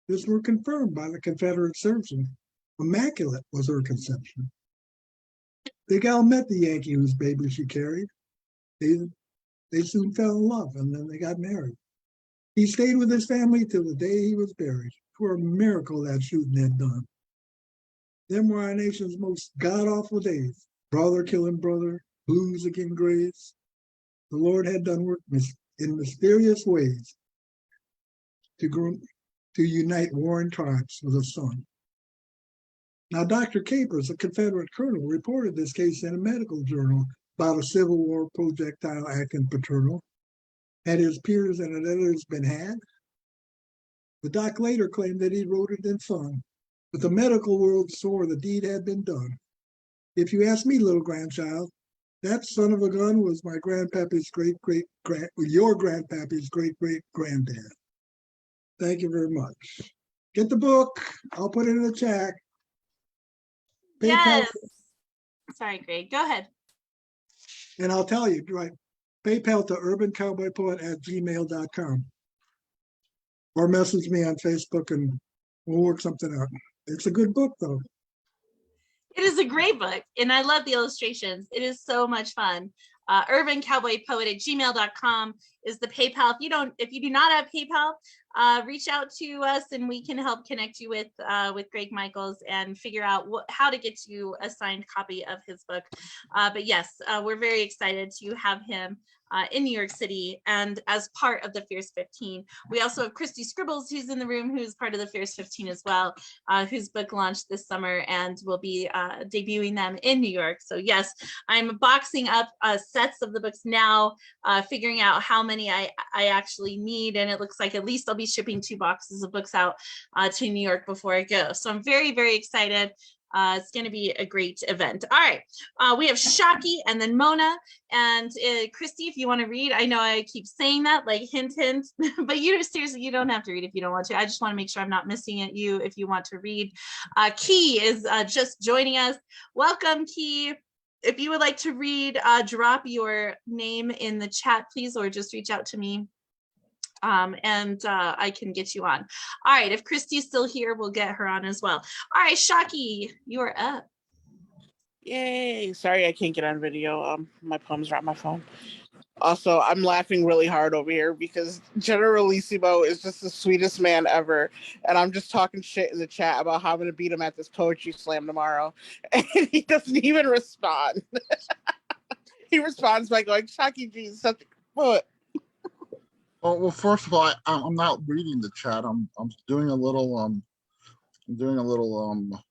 This were confirmed by the Confederate surgeon. Immaculate was her conception. The gal met the Yankee whose baby she carried. They soon fell in love, and then they got married. He stayed with his family till the day he was buried. For a miracle that shooting had done. Them were our nation's most god-awful days. Brother killing brother, blues against grays. The Lord had done work in mysterious ways to unite warring tribes with a son. Now, Dr. Capers, a Confederate colonel, reported this case in a medical journal about a Civil War projectile acting paternal. Had his peers and editors been had? The doc later claimed that he wrote it in fun, but the medical world swore the deed had been done. If you ask me, little grandchild, that son of a gun was my grandpappy's your grandpappy's great-great-granddad. Thank you very much. Get the book. I'll put it in the chat. Yes. Sorry, Greg. Go ahead. And I'll tell you, right, PayPal to urbancowboypoet@gmail.com. Or message me on Facebook and we'll work something out. It's a good book, though. It is a great book, and I love the illustrations. It is so much fun. urbancowboypoet@gmail.com is the PayPal. If you do not have PayPal, reach out to us and we can help connect you with Greg Michaels and figure out how to get you a signed copy of his book. But yes, we're very excited to have him in New York City and as part of the Fierce 15. We also have Christy Scribbles, who's in the room, who's part of the Fierce 15 as well, whose book launched this summer and will be debuting them in New York. So yes, I'm boxing up sets of the books now, figuring out how many I actually need. And it looks like at least I'll be shipping 2 boxes of books out to New York before I go. So I'm very, very excited. It's going to be a great event. All right. We have Shockey and then Mona and Christy, if you want to read. I know I keep saying that, like hint, hint, but seriously, you don't have to read if you don't want to. I just want to make sure I'm not missing it. You, if you want to read. Key is just joining us. Welcome, Key. If you would like to read, drop your name in the chat, please, or just reach out to me. And I can get you on. All right, if Christy's still here, we'll get her on as well. All right, Shockey, you are up. Yay. Sorry I can't get on video. My poems are on my phone. Also, I'm laughing really hard over here because Generalissimo is just the sweetest man ever. And I'm just talking shit in the chat about how I'm going to beat him at this poetry slam tomorrow. And he doesn't even respond. He responds by going, Shockey G is such a foot. Well, first of all, I'm not reading the chat. I'm doing a little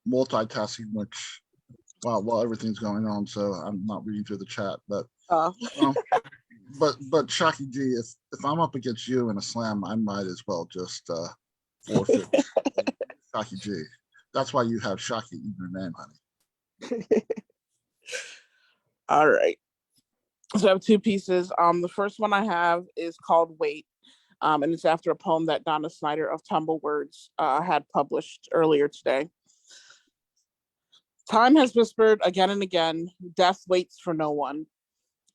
multitasking, which while everything's going on, so I'm not reading through the chat. But but Shockey G, if I'm up against you in a slam, I might as well just forfeit Shockey G. That's why you have Shockey in your name, honey. All right. So I have 2 pieces. The first one I have is called Wait. And it's after a poem that Donna Snyder of Tumble Words had published earlier today. Time has whispered again and again, death waits for no one.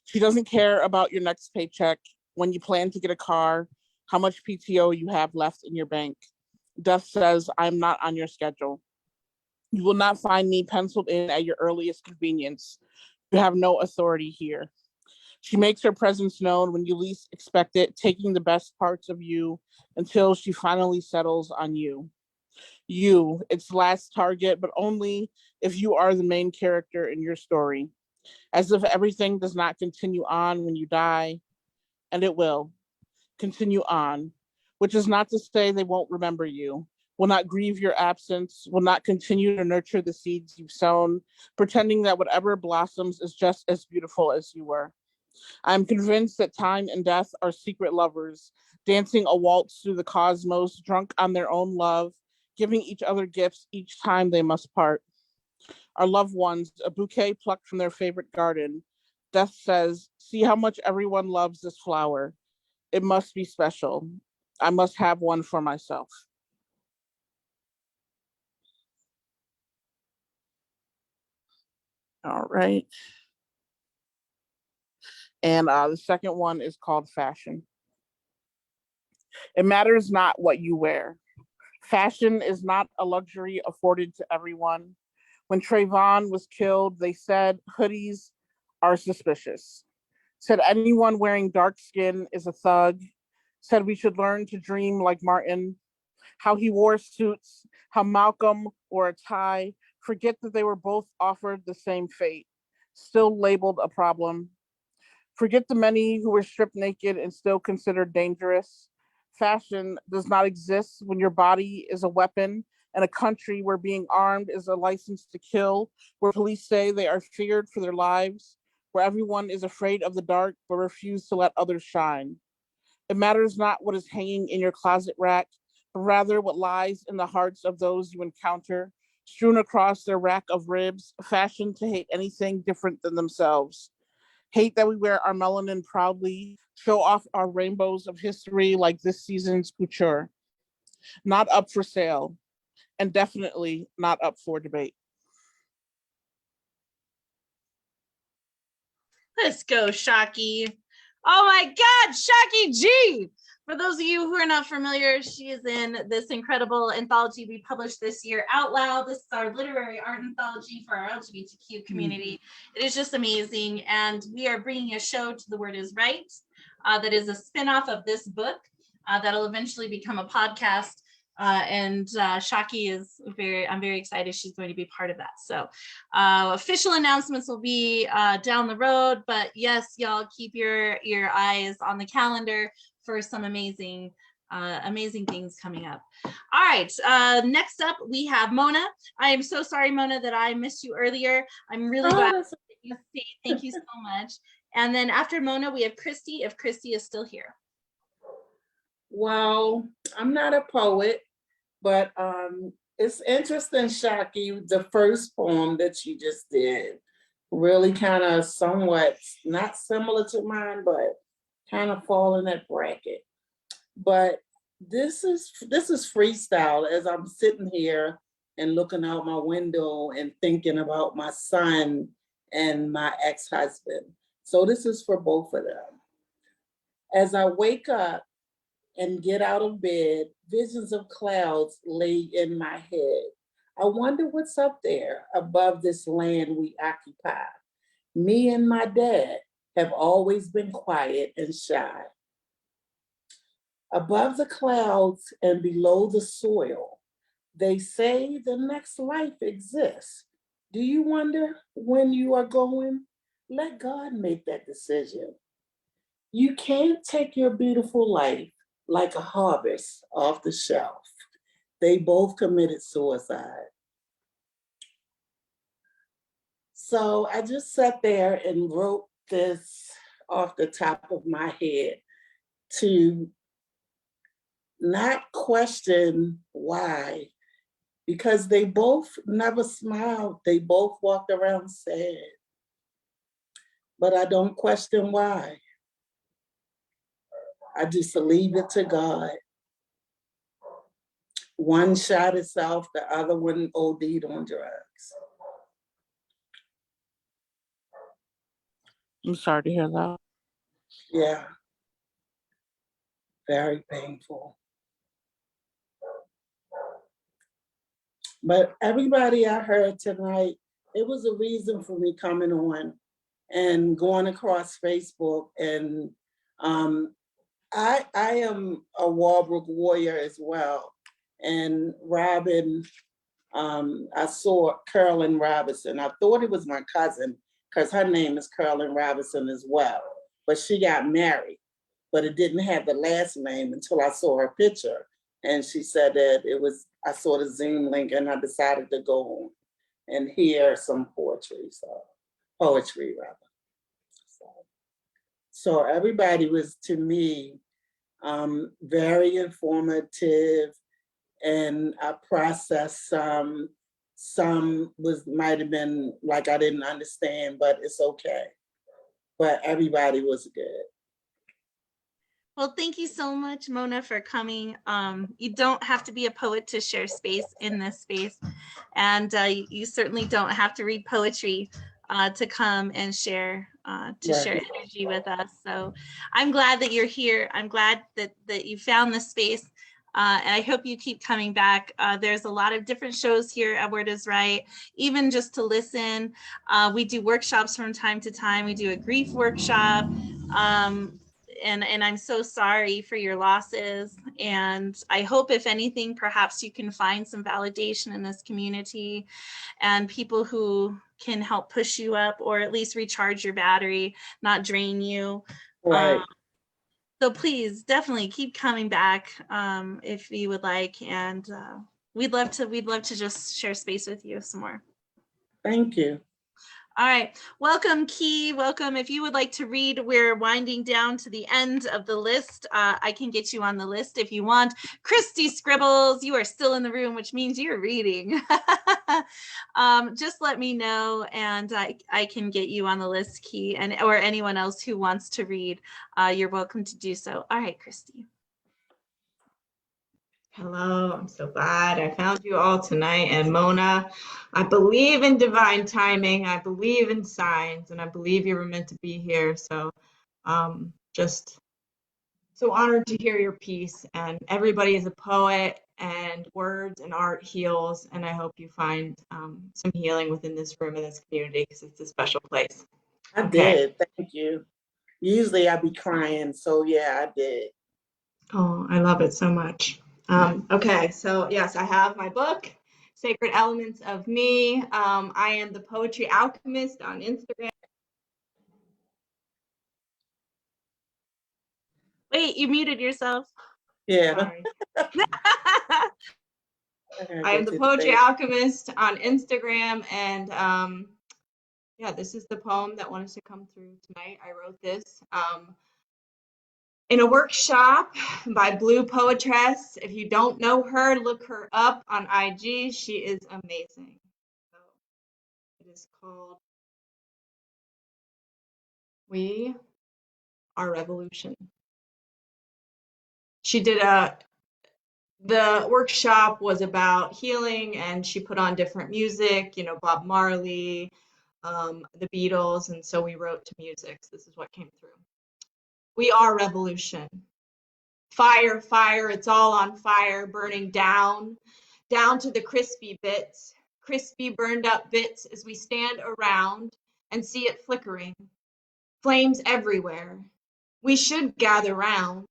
She doesn't care about your next paycheck, when you plan to get a car, how much PTO you have left in your bank. Death says, I'm not on your schedule. You will not find me penciled in at your earliest convenience. You have no authority here. She makes her presence known when you least expect it, taking the best parts of you until she finally settles on you. You, its last target, but only if you are the main character in your story. As if everything does not continue on when you die, and it will continue on, which is not to say they won't remember you, will not grieve your absence, will not continue to nurture the seeds you've sown, pretending that whatever blossoms is just as beautiful as you were. I'm convinced that time and death are secret lovers, dancing a waltz through the cosmos, drunk on their own love, giving each other gifts each time they must part. Our loved ones, a bouquet plucked from their favorite garden. Death says, see how much everyone loves this flower. It must be special. I must have one for myself. All right. And the second one is called Fashion. It matters not what you wear. Fashion is not a luxury afforded to everyone. When Trayvon was killed, they said hoodies are suspicious. Said anyone wearing dark skin is a thug. Said we should learn to dream like Martin. How he wore suits, how Malcolm wore a tie. Forget that they were both offered the same fate. Still labeled a problem. Forget the many who were stripped naked and still considered dangerous. Fashion does not exist when your body is a weapon in a country where being armed is a license to kill, where police say they are feared for their lives, where everyone is afraid of the dark but refuse to let others shine. It matters not what is hanging in your closet rack, but rather what lies in the hearts of those you encounter, strewn across their rack of ribs, fashioned to hate anything different than themselves. Hate that we wear our melanin proudly, show off our rainbows of history like this season's couture. Not up for sale, and definitely not up for debate. Let's go, Shockey. Oh my God, Shockey G! For those of you who are not familiar, she is in this incredible anthology we published this year, Out Loud. This is our literary art anthology for our LGBTQ community. It is just amazing. And we are bringing a show to The Word is Right that is a spinoff of this book. that'll eventually become a podcast. And Shaki I'm very excited she's going to be part of that. So official announcements will be down the road, but yes, y'all keep your eyes on the calendar for some amazing things coming up. All right, next up we have Mona. I am so sorry, Mona, that I missed you earlier. I'm really glad that you stayed. Thank you so much. And then after Mona, we have Christy, if Christy is still here. Well, I'm not a poet, but it's interesting, Shaki, the first poem that you just did, really kind of somewhat not similar to mine, but kind of fall in that bracket. But this is freestyle as I'm sitting here and looking out my window and thinking about my son and my ex-husband. So this is for both of them. As I wake up and get out of bed, visions of clouds lay in my head. I wonder what's up there above this land we occupy. Me and my dad have always been quiet and shy. Above the clouds and below the soil, they say the next life exists. Do you wonder when you are going? Let God make that decision. You can't take your beautiful life like a harvest off the shelf. They both committed suicide. So I just sat there and wrote this off the top of my head to not question why, because they both never smiled. They both walked around sad. But I don't question why. I just leave it to God. One shot itself, the other one OD'd on drugs. I'm sorry to hear that. Yeah. Very painful. But everybody I heard tonight, it was a reason for me coming on and going across Facebook. And I am a Walbrook warrior as well. And Robin, I saw Carolyn Robinson. I thought it was my cousin because her name is Carolyn Robinson as well. But she got married, but it didn't have the last name until I saw her picture. And she said that it was, I saw the Zoom link and I decided to go on and hear some poetry rather. So everybody was, to me, very informative, and I processed some might have been like I didn't understand, but it's okay. But everybody was good. Well, thank you so much, Mona, for coming. You don't have to be a poet to share space in this space. And you certainly don't have to read poetry to come and share share energy with us. So I'm glad that you're here. I'm glad that you found this space. And I hope you keep coming back. There's a lot of different shows here at Word is Right, even just to listen. We do workshops from time to time. We do a grief workshop. And I'm so sorry for your losses. And I hope, if anything, perhaps you can find some validation in this community and people who can help push you up, or at least recharge your battery, not drain you. Right. So please definitely keep coming back if you would like. And we'd love to just share space with you some more. Thank you. All right, welcome, Key. Welcome. If you would like to read, we're winding down to the end of the list. I can get you on the list if you want. Christy Scribbles, you are still in the room, which means you're reading. Just let me know, and I can get you on the list, Key, and or anyone else who wants to read. You're welcome to do so. All right, Christy. Hello, I'm so glad I found you all tonight. And Mona, I believe in divine timing. I believe in signs, and I believe you were meant to be here. So just so honored to hear your piece. And everybody is a poet, and words and art heals. And I hope you find some healing within this room and this community, because it's a special place. I did. Thank you. Usually I'd be crying. So yeah, I did. Oh, I love it so much. Okay, so yes, I have my book, Sacred Elements of Me. I am the Poetry Alchemist on Instagram. Wait, you muted yourself. Yeah. Sorry. I am the Poetry Alchemist on Instagram, and yeah, this is the poem that wanted to come through tonight. I wrote this in a workshop by Blue Poetress. If you don't know her, look her up on IG. She is amazing. So it is called We Are Revolution. She did the workshop was about healing, and she put on different music, you know, Bob Marley, the Beatles, and so we wrote to music. So this is what came through. We are revolution. Fire, fire, it's all on fire, burning down to the crispy bits, crispy burned up bits as we stand around and see it flickering. Flames everywhere. We should gather round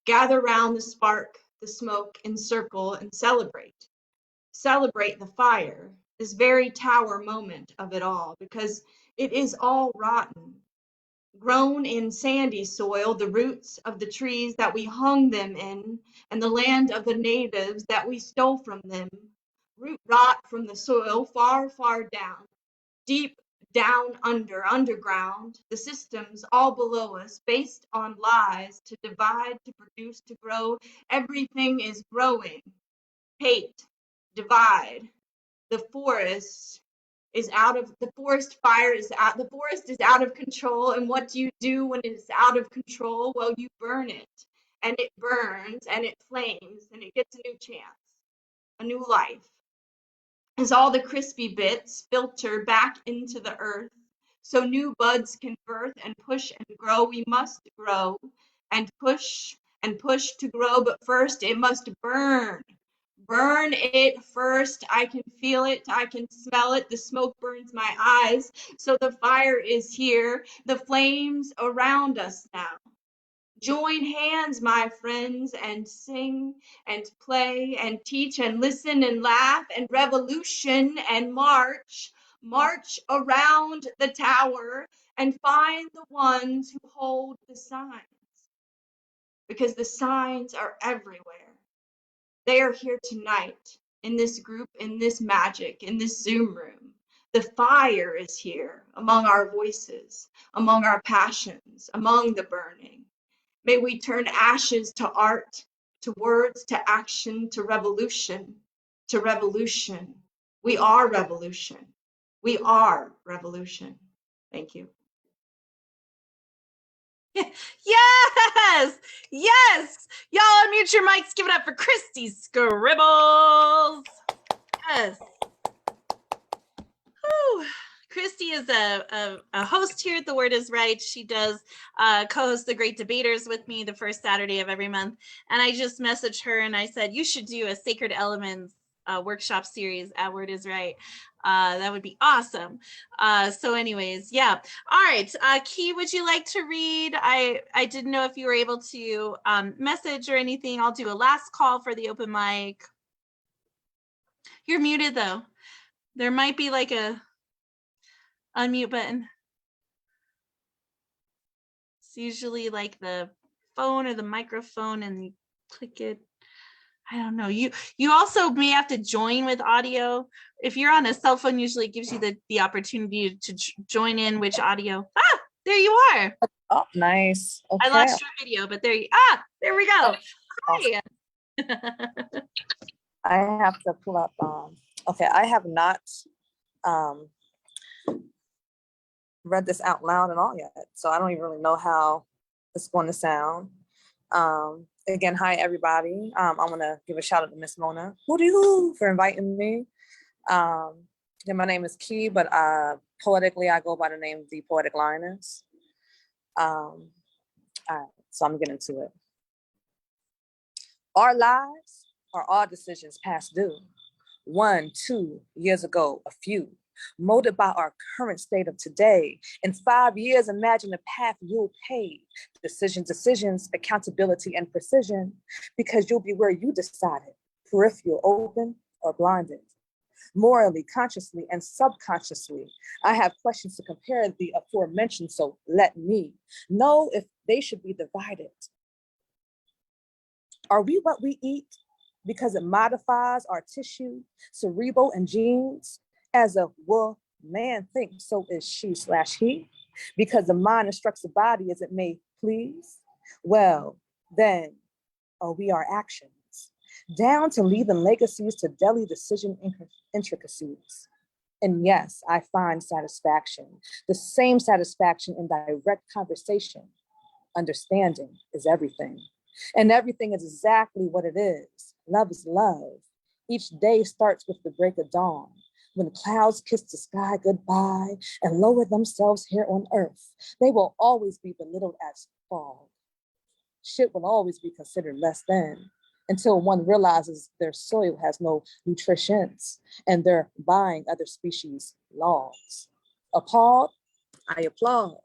the spark, the smoke, encircle and celebrate. Celebrate the fire, this very tower moment of it all, because it is all rotten. Grown in sandy soil, the roots of the trees that we hung them in, and the land of the natives that we stole from them. Root rot from the soil far, far down, deep down underground, the systems all below us, based on lies to divide, to produce, to grow. Everything is growing. Hate, divide. The forest fire is out, the forest is out of control. And what do you do when it is out of control? Well, you burn it, and it burns, and it flames, and it gets a new chance, a new life. As all the crispy bits filter back into the earth, so new buds can birth and push and grow. We must grow and push to grow, but first it must burn. Burn it first. I can feel it. I can smell it. The smoke burns my eyes. So the fire is here. The flames around us now. Join hands, my friends, and sing and play and teach and listen and laugh and revolution and march. March around the tower and find the ones who hold the signs. Because the signs are everywhere. They are here tonight in this group, in this magic, in this Zoom room. The fire is here among our voices, among our passions, among the burning. May we turn ashes to art, to words, to action, to revolution, to revolution. We are revolution. We are revolution. Thank you. Yes, yes. Y'all unmute your mics. Give it up for Christy Scribbles. Yes. Whew. Christy is a host here at The Word is Right. She does co-host The Great Debaters with me the first Saturday of every month. And I just messaged her and I said, you should do a Sacred Elements workshop series at Word is Right. That would be awesome. So anyways, yeah. All right. Key, would you like to read? I didn't know if you were able to message or anything. I'll do a last call for the open mic. You're muted though. There might be like a unmute button. It's usually like the phone or the microphone and you click it. I don't know. You also may have to join with audio. If you're on a cell phone, usually it gives you the opportunity to join in which audio. Ah, there you are. Oh, nice. Okay. I lost your video, but there we go. Hi. I have to pull up. Okay, I have not read this out loud at all yet, so I don't even really know how it's going to sound. Again, hi everybody. I want to give a shout out to Miss Mona for inviting me. Yeah, my name is Key, but poetically I go by the name The Poetic Lioness. All right, so I'm getting into it. Our lives are our decisions past due. 1, 2 years ago, a few. molded by our current state of today. In 5 years, imagine the path you'll pave. Decisions, accountability, and precision, because you'll be where you decided, peripheral open or blinded. Morally, consciously, and subconsciously, I have questions to compare the aforementioned, so let me know if they should be divided. Are we what we eat because it modifies our tissue, cerebral, and genes? As a man thinks, so is she/he, because the mind instructs the body as it may please. Well, then are we our actions, down to leaving legacies to daily decision intricacies. And yes, I find satisfaction, the same satisfaction in direct conversation. Understanding is everything. And everything is exactly what it is. Love is love. Each day starts with the break of dawn, when clouds kiss the sky goodbye and lower themselves here on earth. They will always be belittled as fog. Shit will always be considered less than, until one realizes their soil has no nutrients and they're buying other species' logs. Appalled? I applaud,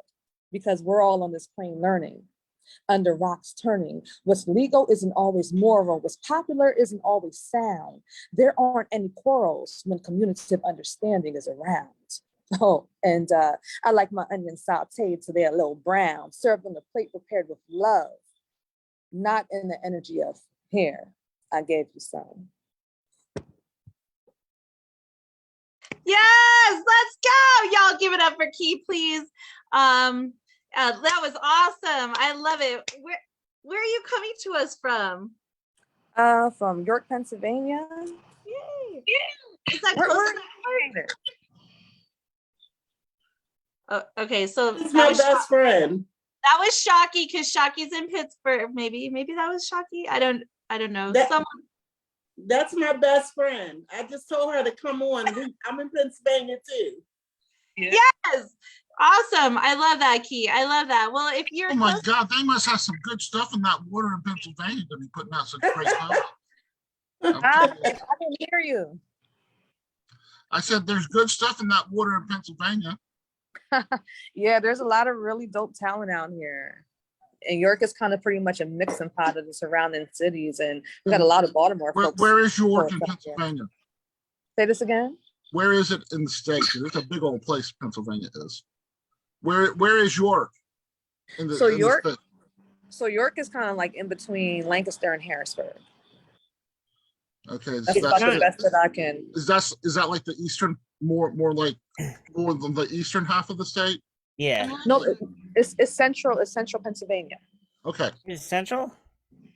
because we're all on this plane learning. Under rocks turning, what's legal isn't always moral, what's popular isn't always sound. There aren't any quarrels when communicative understanding is around. Oh, and I like my onions sauteed so they're a little brown, served on a plate prepared with love, not in the energy of here, I gave you some. Yes, let's go. Y'all give it up for Key, please. That was awesome. I love it. Where are you coming to us from? From York, Pennsylvania. Yay. Is that Where close are enough? you? Okay, so That's my best friend. That was Shocky, because Shocky's in Pittsburgh. Maybe that was Shocky. I don't know. That's my best friend. I just told her to come on. I'm in Pennsylvania too. Yeah. Yes. Awesome. I love that, Key. I love that. Well, if you're Oh my God, they must have some good stuff in that water in Pennsylvania to be putting out such great stuff. I can hear you. I said there's good stuff in that water in Pennsylvania. Yeah, there's a lot of really dope talent out here. And York is kind of pretty much a mixing pot of the surrounding cities. And we got a lot of Baltimore folks. Where is York in Pennsylvania? Say this again? Where is it in the state? It's a big old place Pennsylvania is. Where is York? So York is kind of like in between Lancaster and Harrisburg. Okay, That's about the best that I can. Is that like the eastern, more than the eastern half of the state? Yeah. No, it's central. It's central Pennsylvania. Okay. Is central?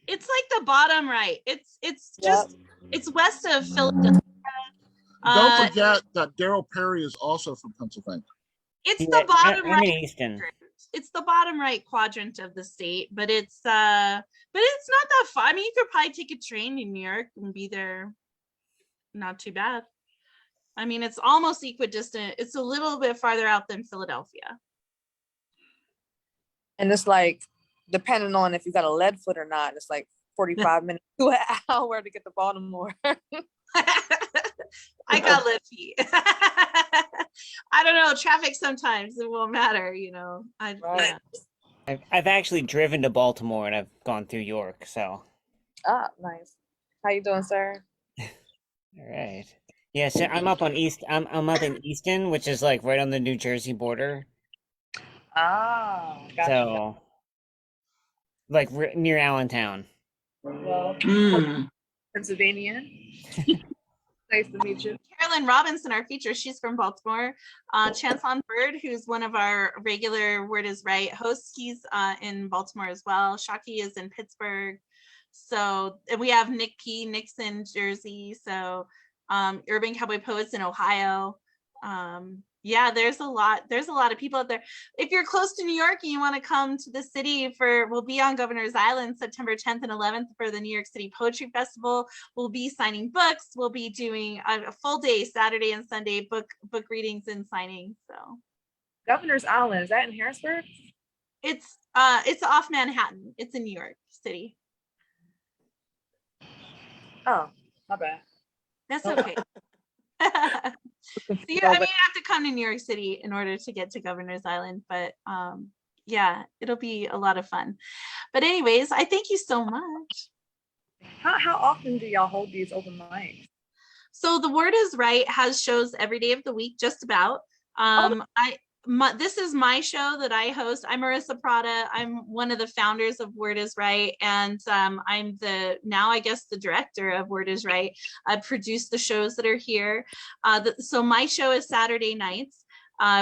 It's like the bottom right. It's just it's west of Philadelphia. Don't forget that Daryl Perry is also from Pennsylvania. It's the bottom I'm right. in Easton. It's the bottom right quadrant of the state, but it's not that far. I mean, you could probably take a train in New York and be there. Not too bad. I mean, it's almost equidistant. It's a little bit farther out than Philadelphia. And it's like, depending on if you got a lead foot or not, it's like 45 minutes to an hour to get to Baltimore. I got lead feet. I don't know, traffic sometimes it won't matter, you know. Yeah. I've actually driven to Baltimore and I've gone through York, so. Ah, nice. How you doing, sir? All right. Yeah, so I'm up on I'm up in Easton, which is like right on the New Jersey border. Ah, gotcha. So, like near Allentown. Well, Pennsylvania. Nice to meet you. Carolyn Robinson, our feature, she's from Baltimore. Chance on Bird, who's one of our regular Word is Right hosts, he's in Baltimore as well. Shocky is in Pittsburgh. So, and we have Nick P. Nick's in Jersey. So, Urban Cowboy Poets in Ohio. Yeah, there's a lot of people out there. If you're close to New York and you want to come to the city we'll be on Governor's Island September 10th and 11th for the New York City Poetry Festival. We'll be signing books. We'll be doing a full day, Saturday and Sunday, book readings and signings. So Governor's Island, is that in Harrisburg? It's off Manhattan. It's in New York City. Oh, my bad. That's okay. You have to come to New York City in order to get to Governor's Island, but yeah, it'll be a lot of fun. But anyways, I thank you so much. How often do y'all hold these open mics? So The Word is Right has shows every day of the week, just about. This is my show that I host. I'm Marissa Prada. I'm one of the founders of Word is Right, and I'm I guess the director of Word is Right. I produce the shows that are here. So my show is Saturday nights.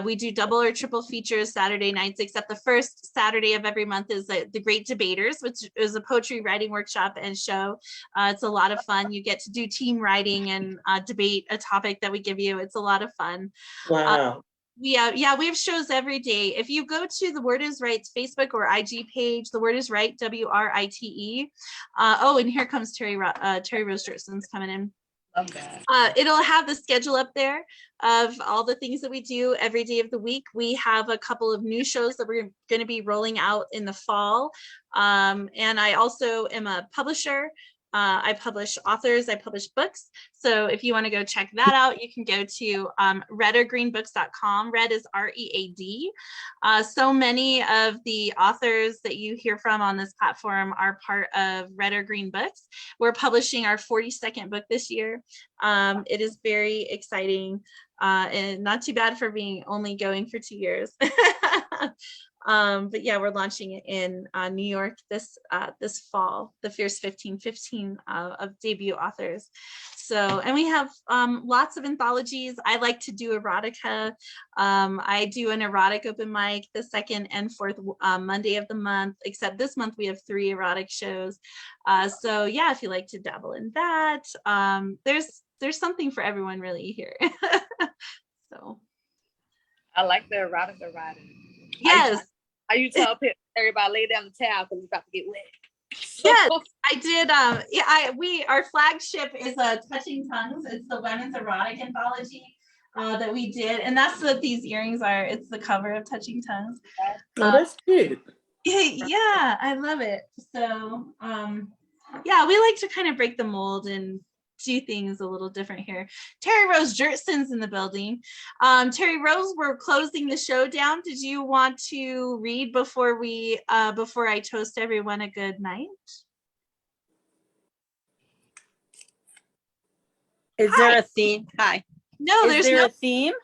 We do double or triple features Saturday nights, except the first Saturday of every month is the Great Debaters, which is a poetry writing workshop and show. It's a lot of fun. You get to do team writing and debate a topic that we give you. It's a lot of fun. Wow. We have shows every day. If you go to The Word is Right's Facebook or IG page, The Word is Right, WRITE. And here comes Terry Rose Jerson's coming in. Love that. It'll have the schedule up there of all the things that we do every day of the week. We have a couple of new shows that we're going to be rolling out in the fall. And I also am a publisher. I publish authors, I publish books. So if you want to go check that out, you can go to redorgreenbooks.com. Red is READ. So many of the authors that you hear from on this platform are part of Red or Green Books. We're publishing our 42nd book this year. It is very exciting and not too bad for being only going for 2 years. But yeah, we're launching it in New York this fall, the Fierce 15 of debut authors. So, and we have lots of anthologies. I like to do erotica. I do an erotic open mic the second and fourth Monday of the month, except this month we have 3 erotic shows. So yeah, if you like to dabble in that, there's something for everyone really here. So. I like the erotica writing. Yes. I used to tell everybody lay down the towel because it's about to get wet. Yes, I did. Our flagship is Touching Tongues. It's the women's erotic anthology that we did, and that's what these earrings are. It's the cover of Touching Tongues. Oh, that's cute. Yeah, I love it. So, yeah, we like to kind of break the mold and do things a little different here. Terry Rose Jertson's in the building. Terry Rose, we're closing the show down. Did you want to read before I toast everyone a good night? Is there a theme? Hi. No, there's no theme.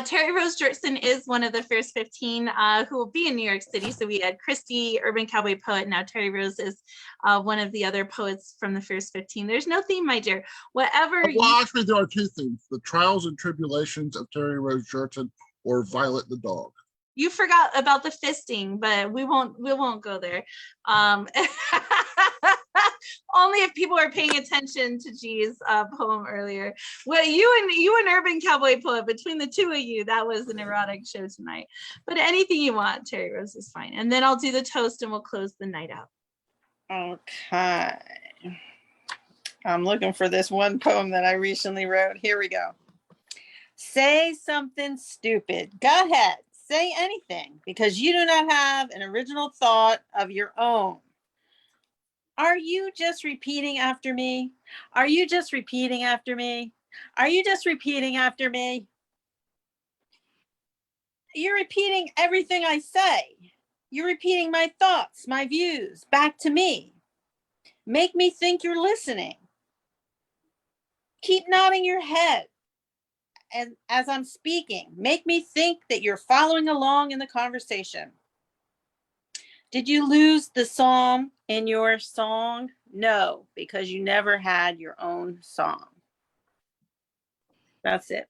Terry Rose Jertson is one of the Fierce 15 who will be in New York City. So we had Christy, Urban Cowboy Poet. Now Terry Rose is one of the other poets from the Fierce 15. There's no theme, my dear. Whatever. Well, actually, there are 2 themes: the trials and tribulations of Terry Rose Jertson, or Violet the dog. You forgot about the fisting, but we won't go there. Only if people are paying attention to G's poem earlier. Well, you and Urban Cowboy Poet, between the 2 of you, that was an erotic show tonight. But anything you want, Terry Rose is fine. And then I'll do the toast and we'll close the night out. Okay. I'm looking for this one poem that I recently wrote. Here we go. Say something stupid. Go ahead. Say anything, because you do not have an original thought of your own. Are you just repeating after me? Are you just repeating after me? Are you just repeating after me? You're repeating everything I say. You're repeating my thoughts, my views back to me. Make me think you're listening. Keep nodding your head as I'm speaking. Make me think that you're following along in the conversation. Did you lose the psalm in your song? No, because you never had your own song. That's it.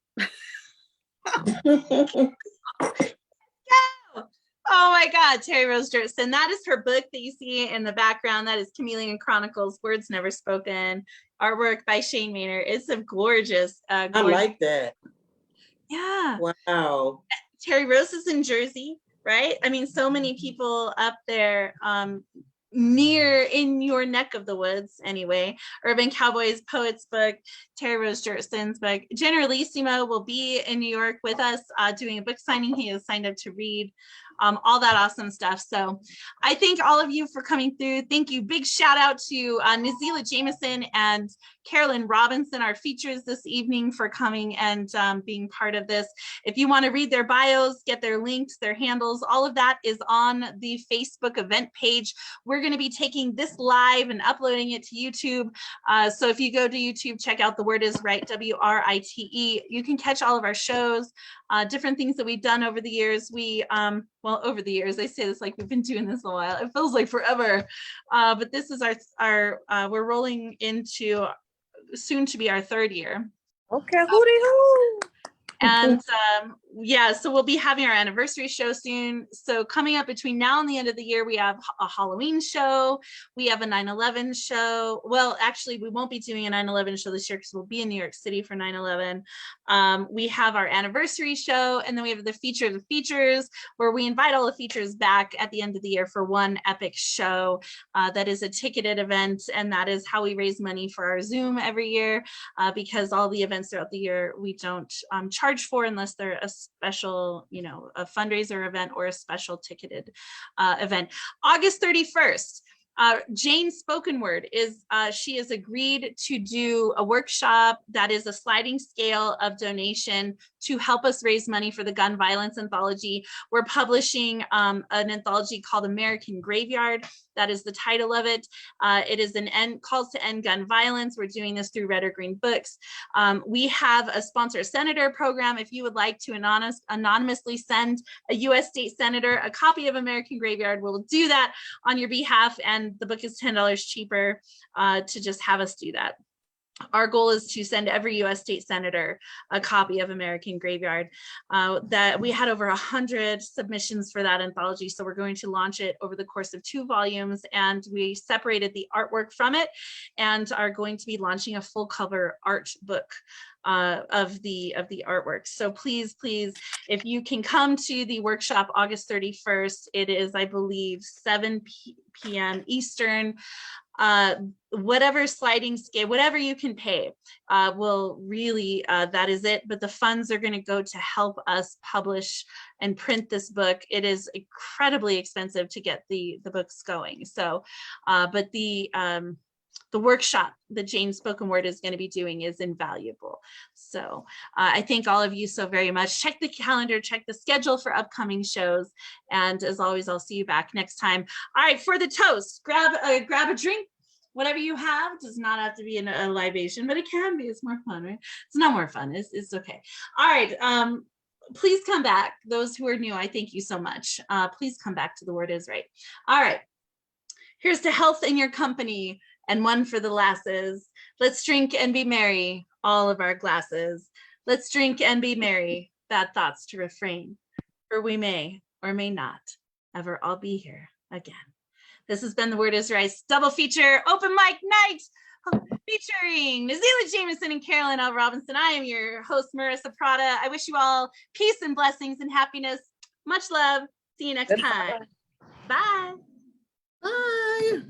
Oh my God, Terry Rose Jertson. That is her book that you see in the background. That is Chameleon Chronicles, Words Never Spoken, artwork by Shane Maynard. It's a gorgeous. I like that. Yeah. Wow. Terry Rose is in Jersey, right? I mean, so many people up there near in your neck of the woods anyway. Urban Cowboys Poets book, Terry Rose Jertson's book. Generalissimo will be in New York with us doing a book signing. He has signed up to read all that awesome stuff. So I thank all of you for coming through. Thank you. Big shout out to Nazelah Jamison and Carolyn Robinson, our features this evening, for coming and being part of this. If you want to read their bios, get their links, their handles, all of that is on the Facebook event page. We're going to be taking this live and uploading it to YouTube. So if you go to YouTube, check out The Word Is Right, WRITE. You can catch all of our shows, different things that we've done over the years. Well, over the years, I say this like we've been doing this a while. It feels like forever. But this is our we're rolling into soon to be our 3rd year. Okay, hooty hoo. And yeah, so we'll be having our anniversary show soon. So coming up between now and the end of the year, we have a Halloween show. We have a 9/11 show. Well, actually, we won't be doing a 9/11 show this year because we'll be in New York City for 9/11. We have our anniversary show, and then we have the feature of the features, where we invite all the features back at the end of the year for one epic show that is a ticketed event, and that is how we raise money for our Zoom every year, because all the events throughout the year we don't charge for unless they're a special, a fundraiser event or a special ticketed event. August 31st. Jane Spoken Word she has agreed to do a workshop that is a sliding scale of donation to help us raise money for the gun violence anthology. We're publishing an anthology called American Graveyard. That is the title of it. It is calls to end gun violence. We're doing this through Red or Green Books. We have a sponsor senator program. If you would like to anonymously send a U.S. state senator a copy of American Graveyard, we'll do that on your behalf. And the book is $10 cheaper to just have us do that. Our goal is to send every U.S. state senator a copy of American Graveyard. That we had over 100 submissions for that anthology, so we're going to launch it over the course of 2 volumes, and we separated the artwork from it and are going to be launching a full cover art book of the artwork. So please, if you can come to the workshop August 31st, it is, I believe, 7 p.m. Eastern. Whatever sliding scale, whatever you can pay, will really, that is it. But the funds are going to go to help us publish and print this book. It is incredibly expensive to get the books going. So, but the workshop that Jane Spoken Word is going to be doing is invaluable. So I thank all of you so very much. Check the calendar, check the schedule for upcoming shows. And as always, I'll see you back next time. All right, for the toast, grab a drink. Whatever you have, does not have to be a libation, but it can be. It's more fun, right? It's not more fun. It's okay. All right. Please come back. Those who are new, I thank you so much. Please come back to The Word Is Right. All right. Here's to health in your company, and one for the lasses. Let's drink and be merry, all of our glasses. Let's drink and be merry, bad thoughts to refrain, for we may or may not ever all be here again. This has been The Word Is Right double feature open mic night featuring Nazelah Jamison and Carolyn L. Robinson. I am your host, Marissa Prada. I wish you all peace and blessings and happiness. Much love. See you next time. Bye. Bye.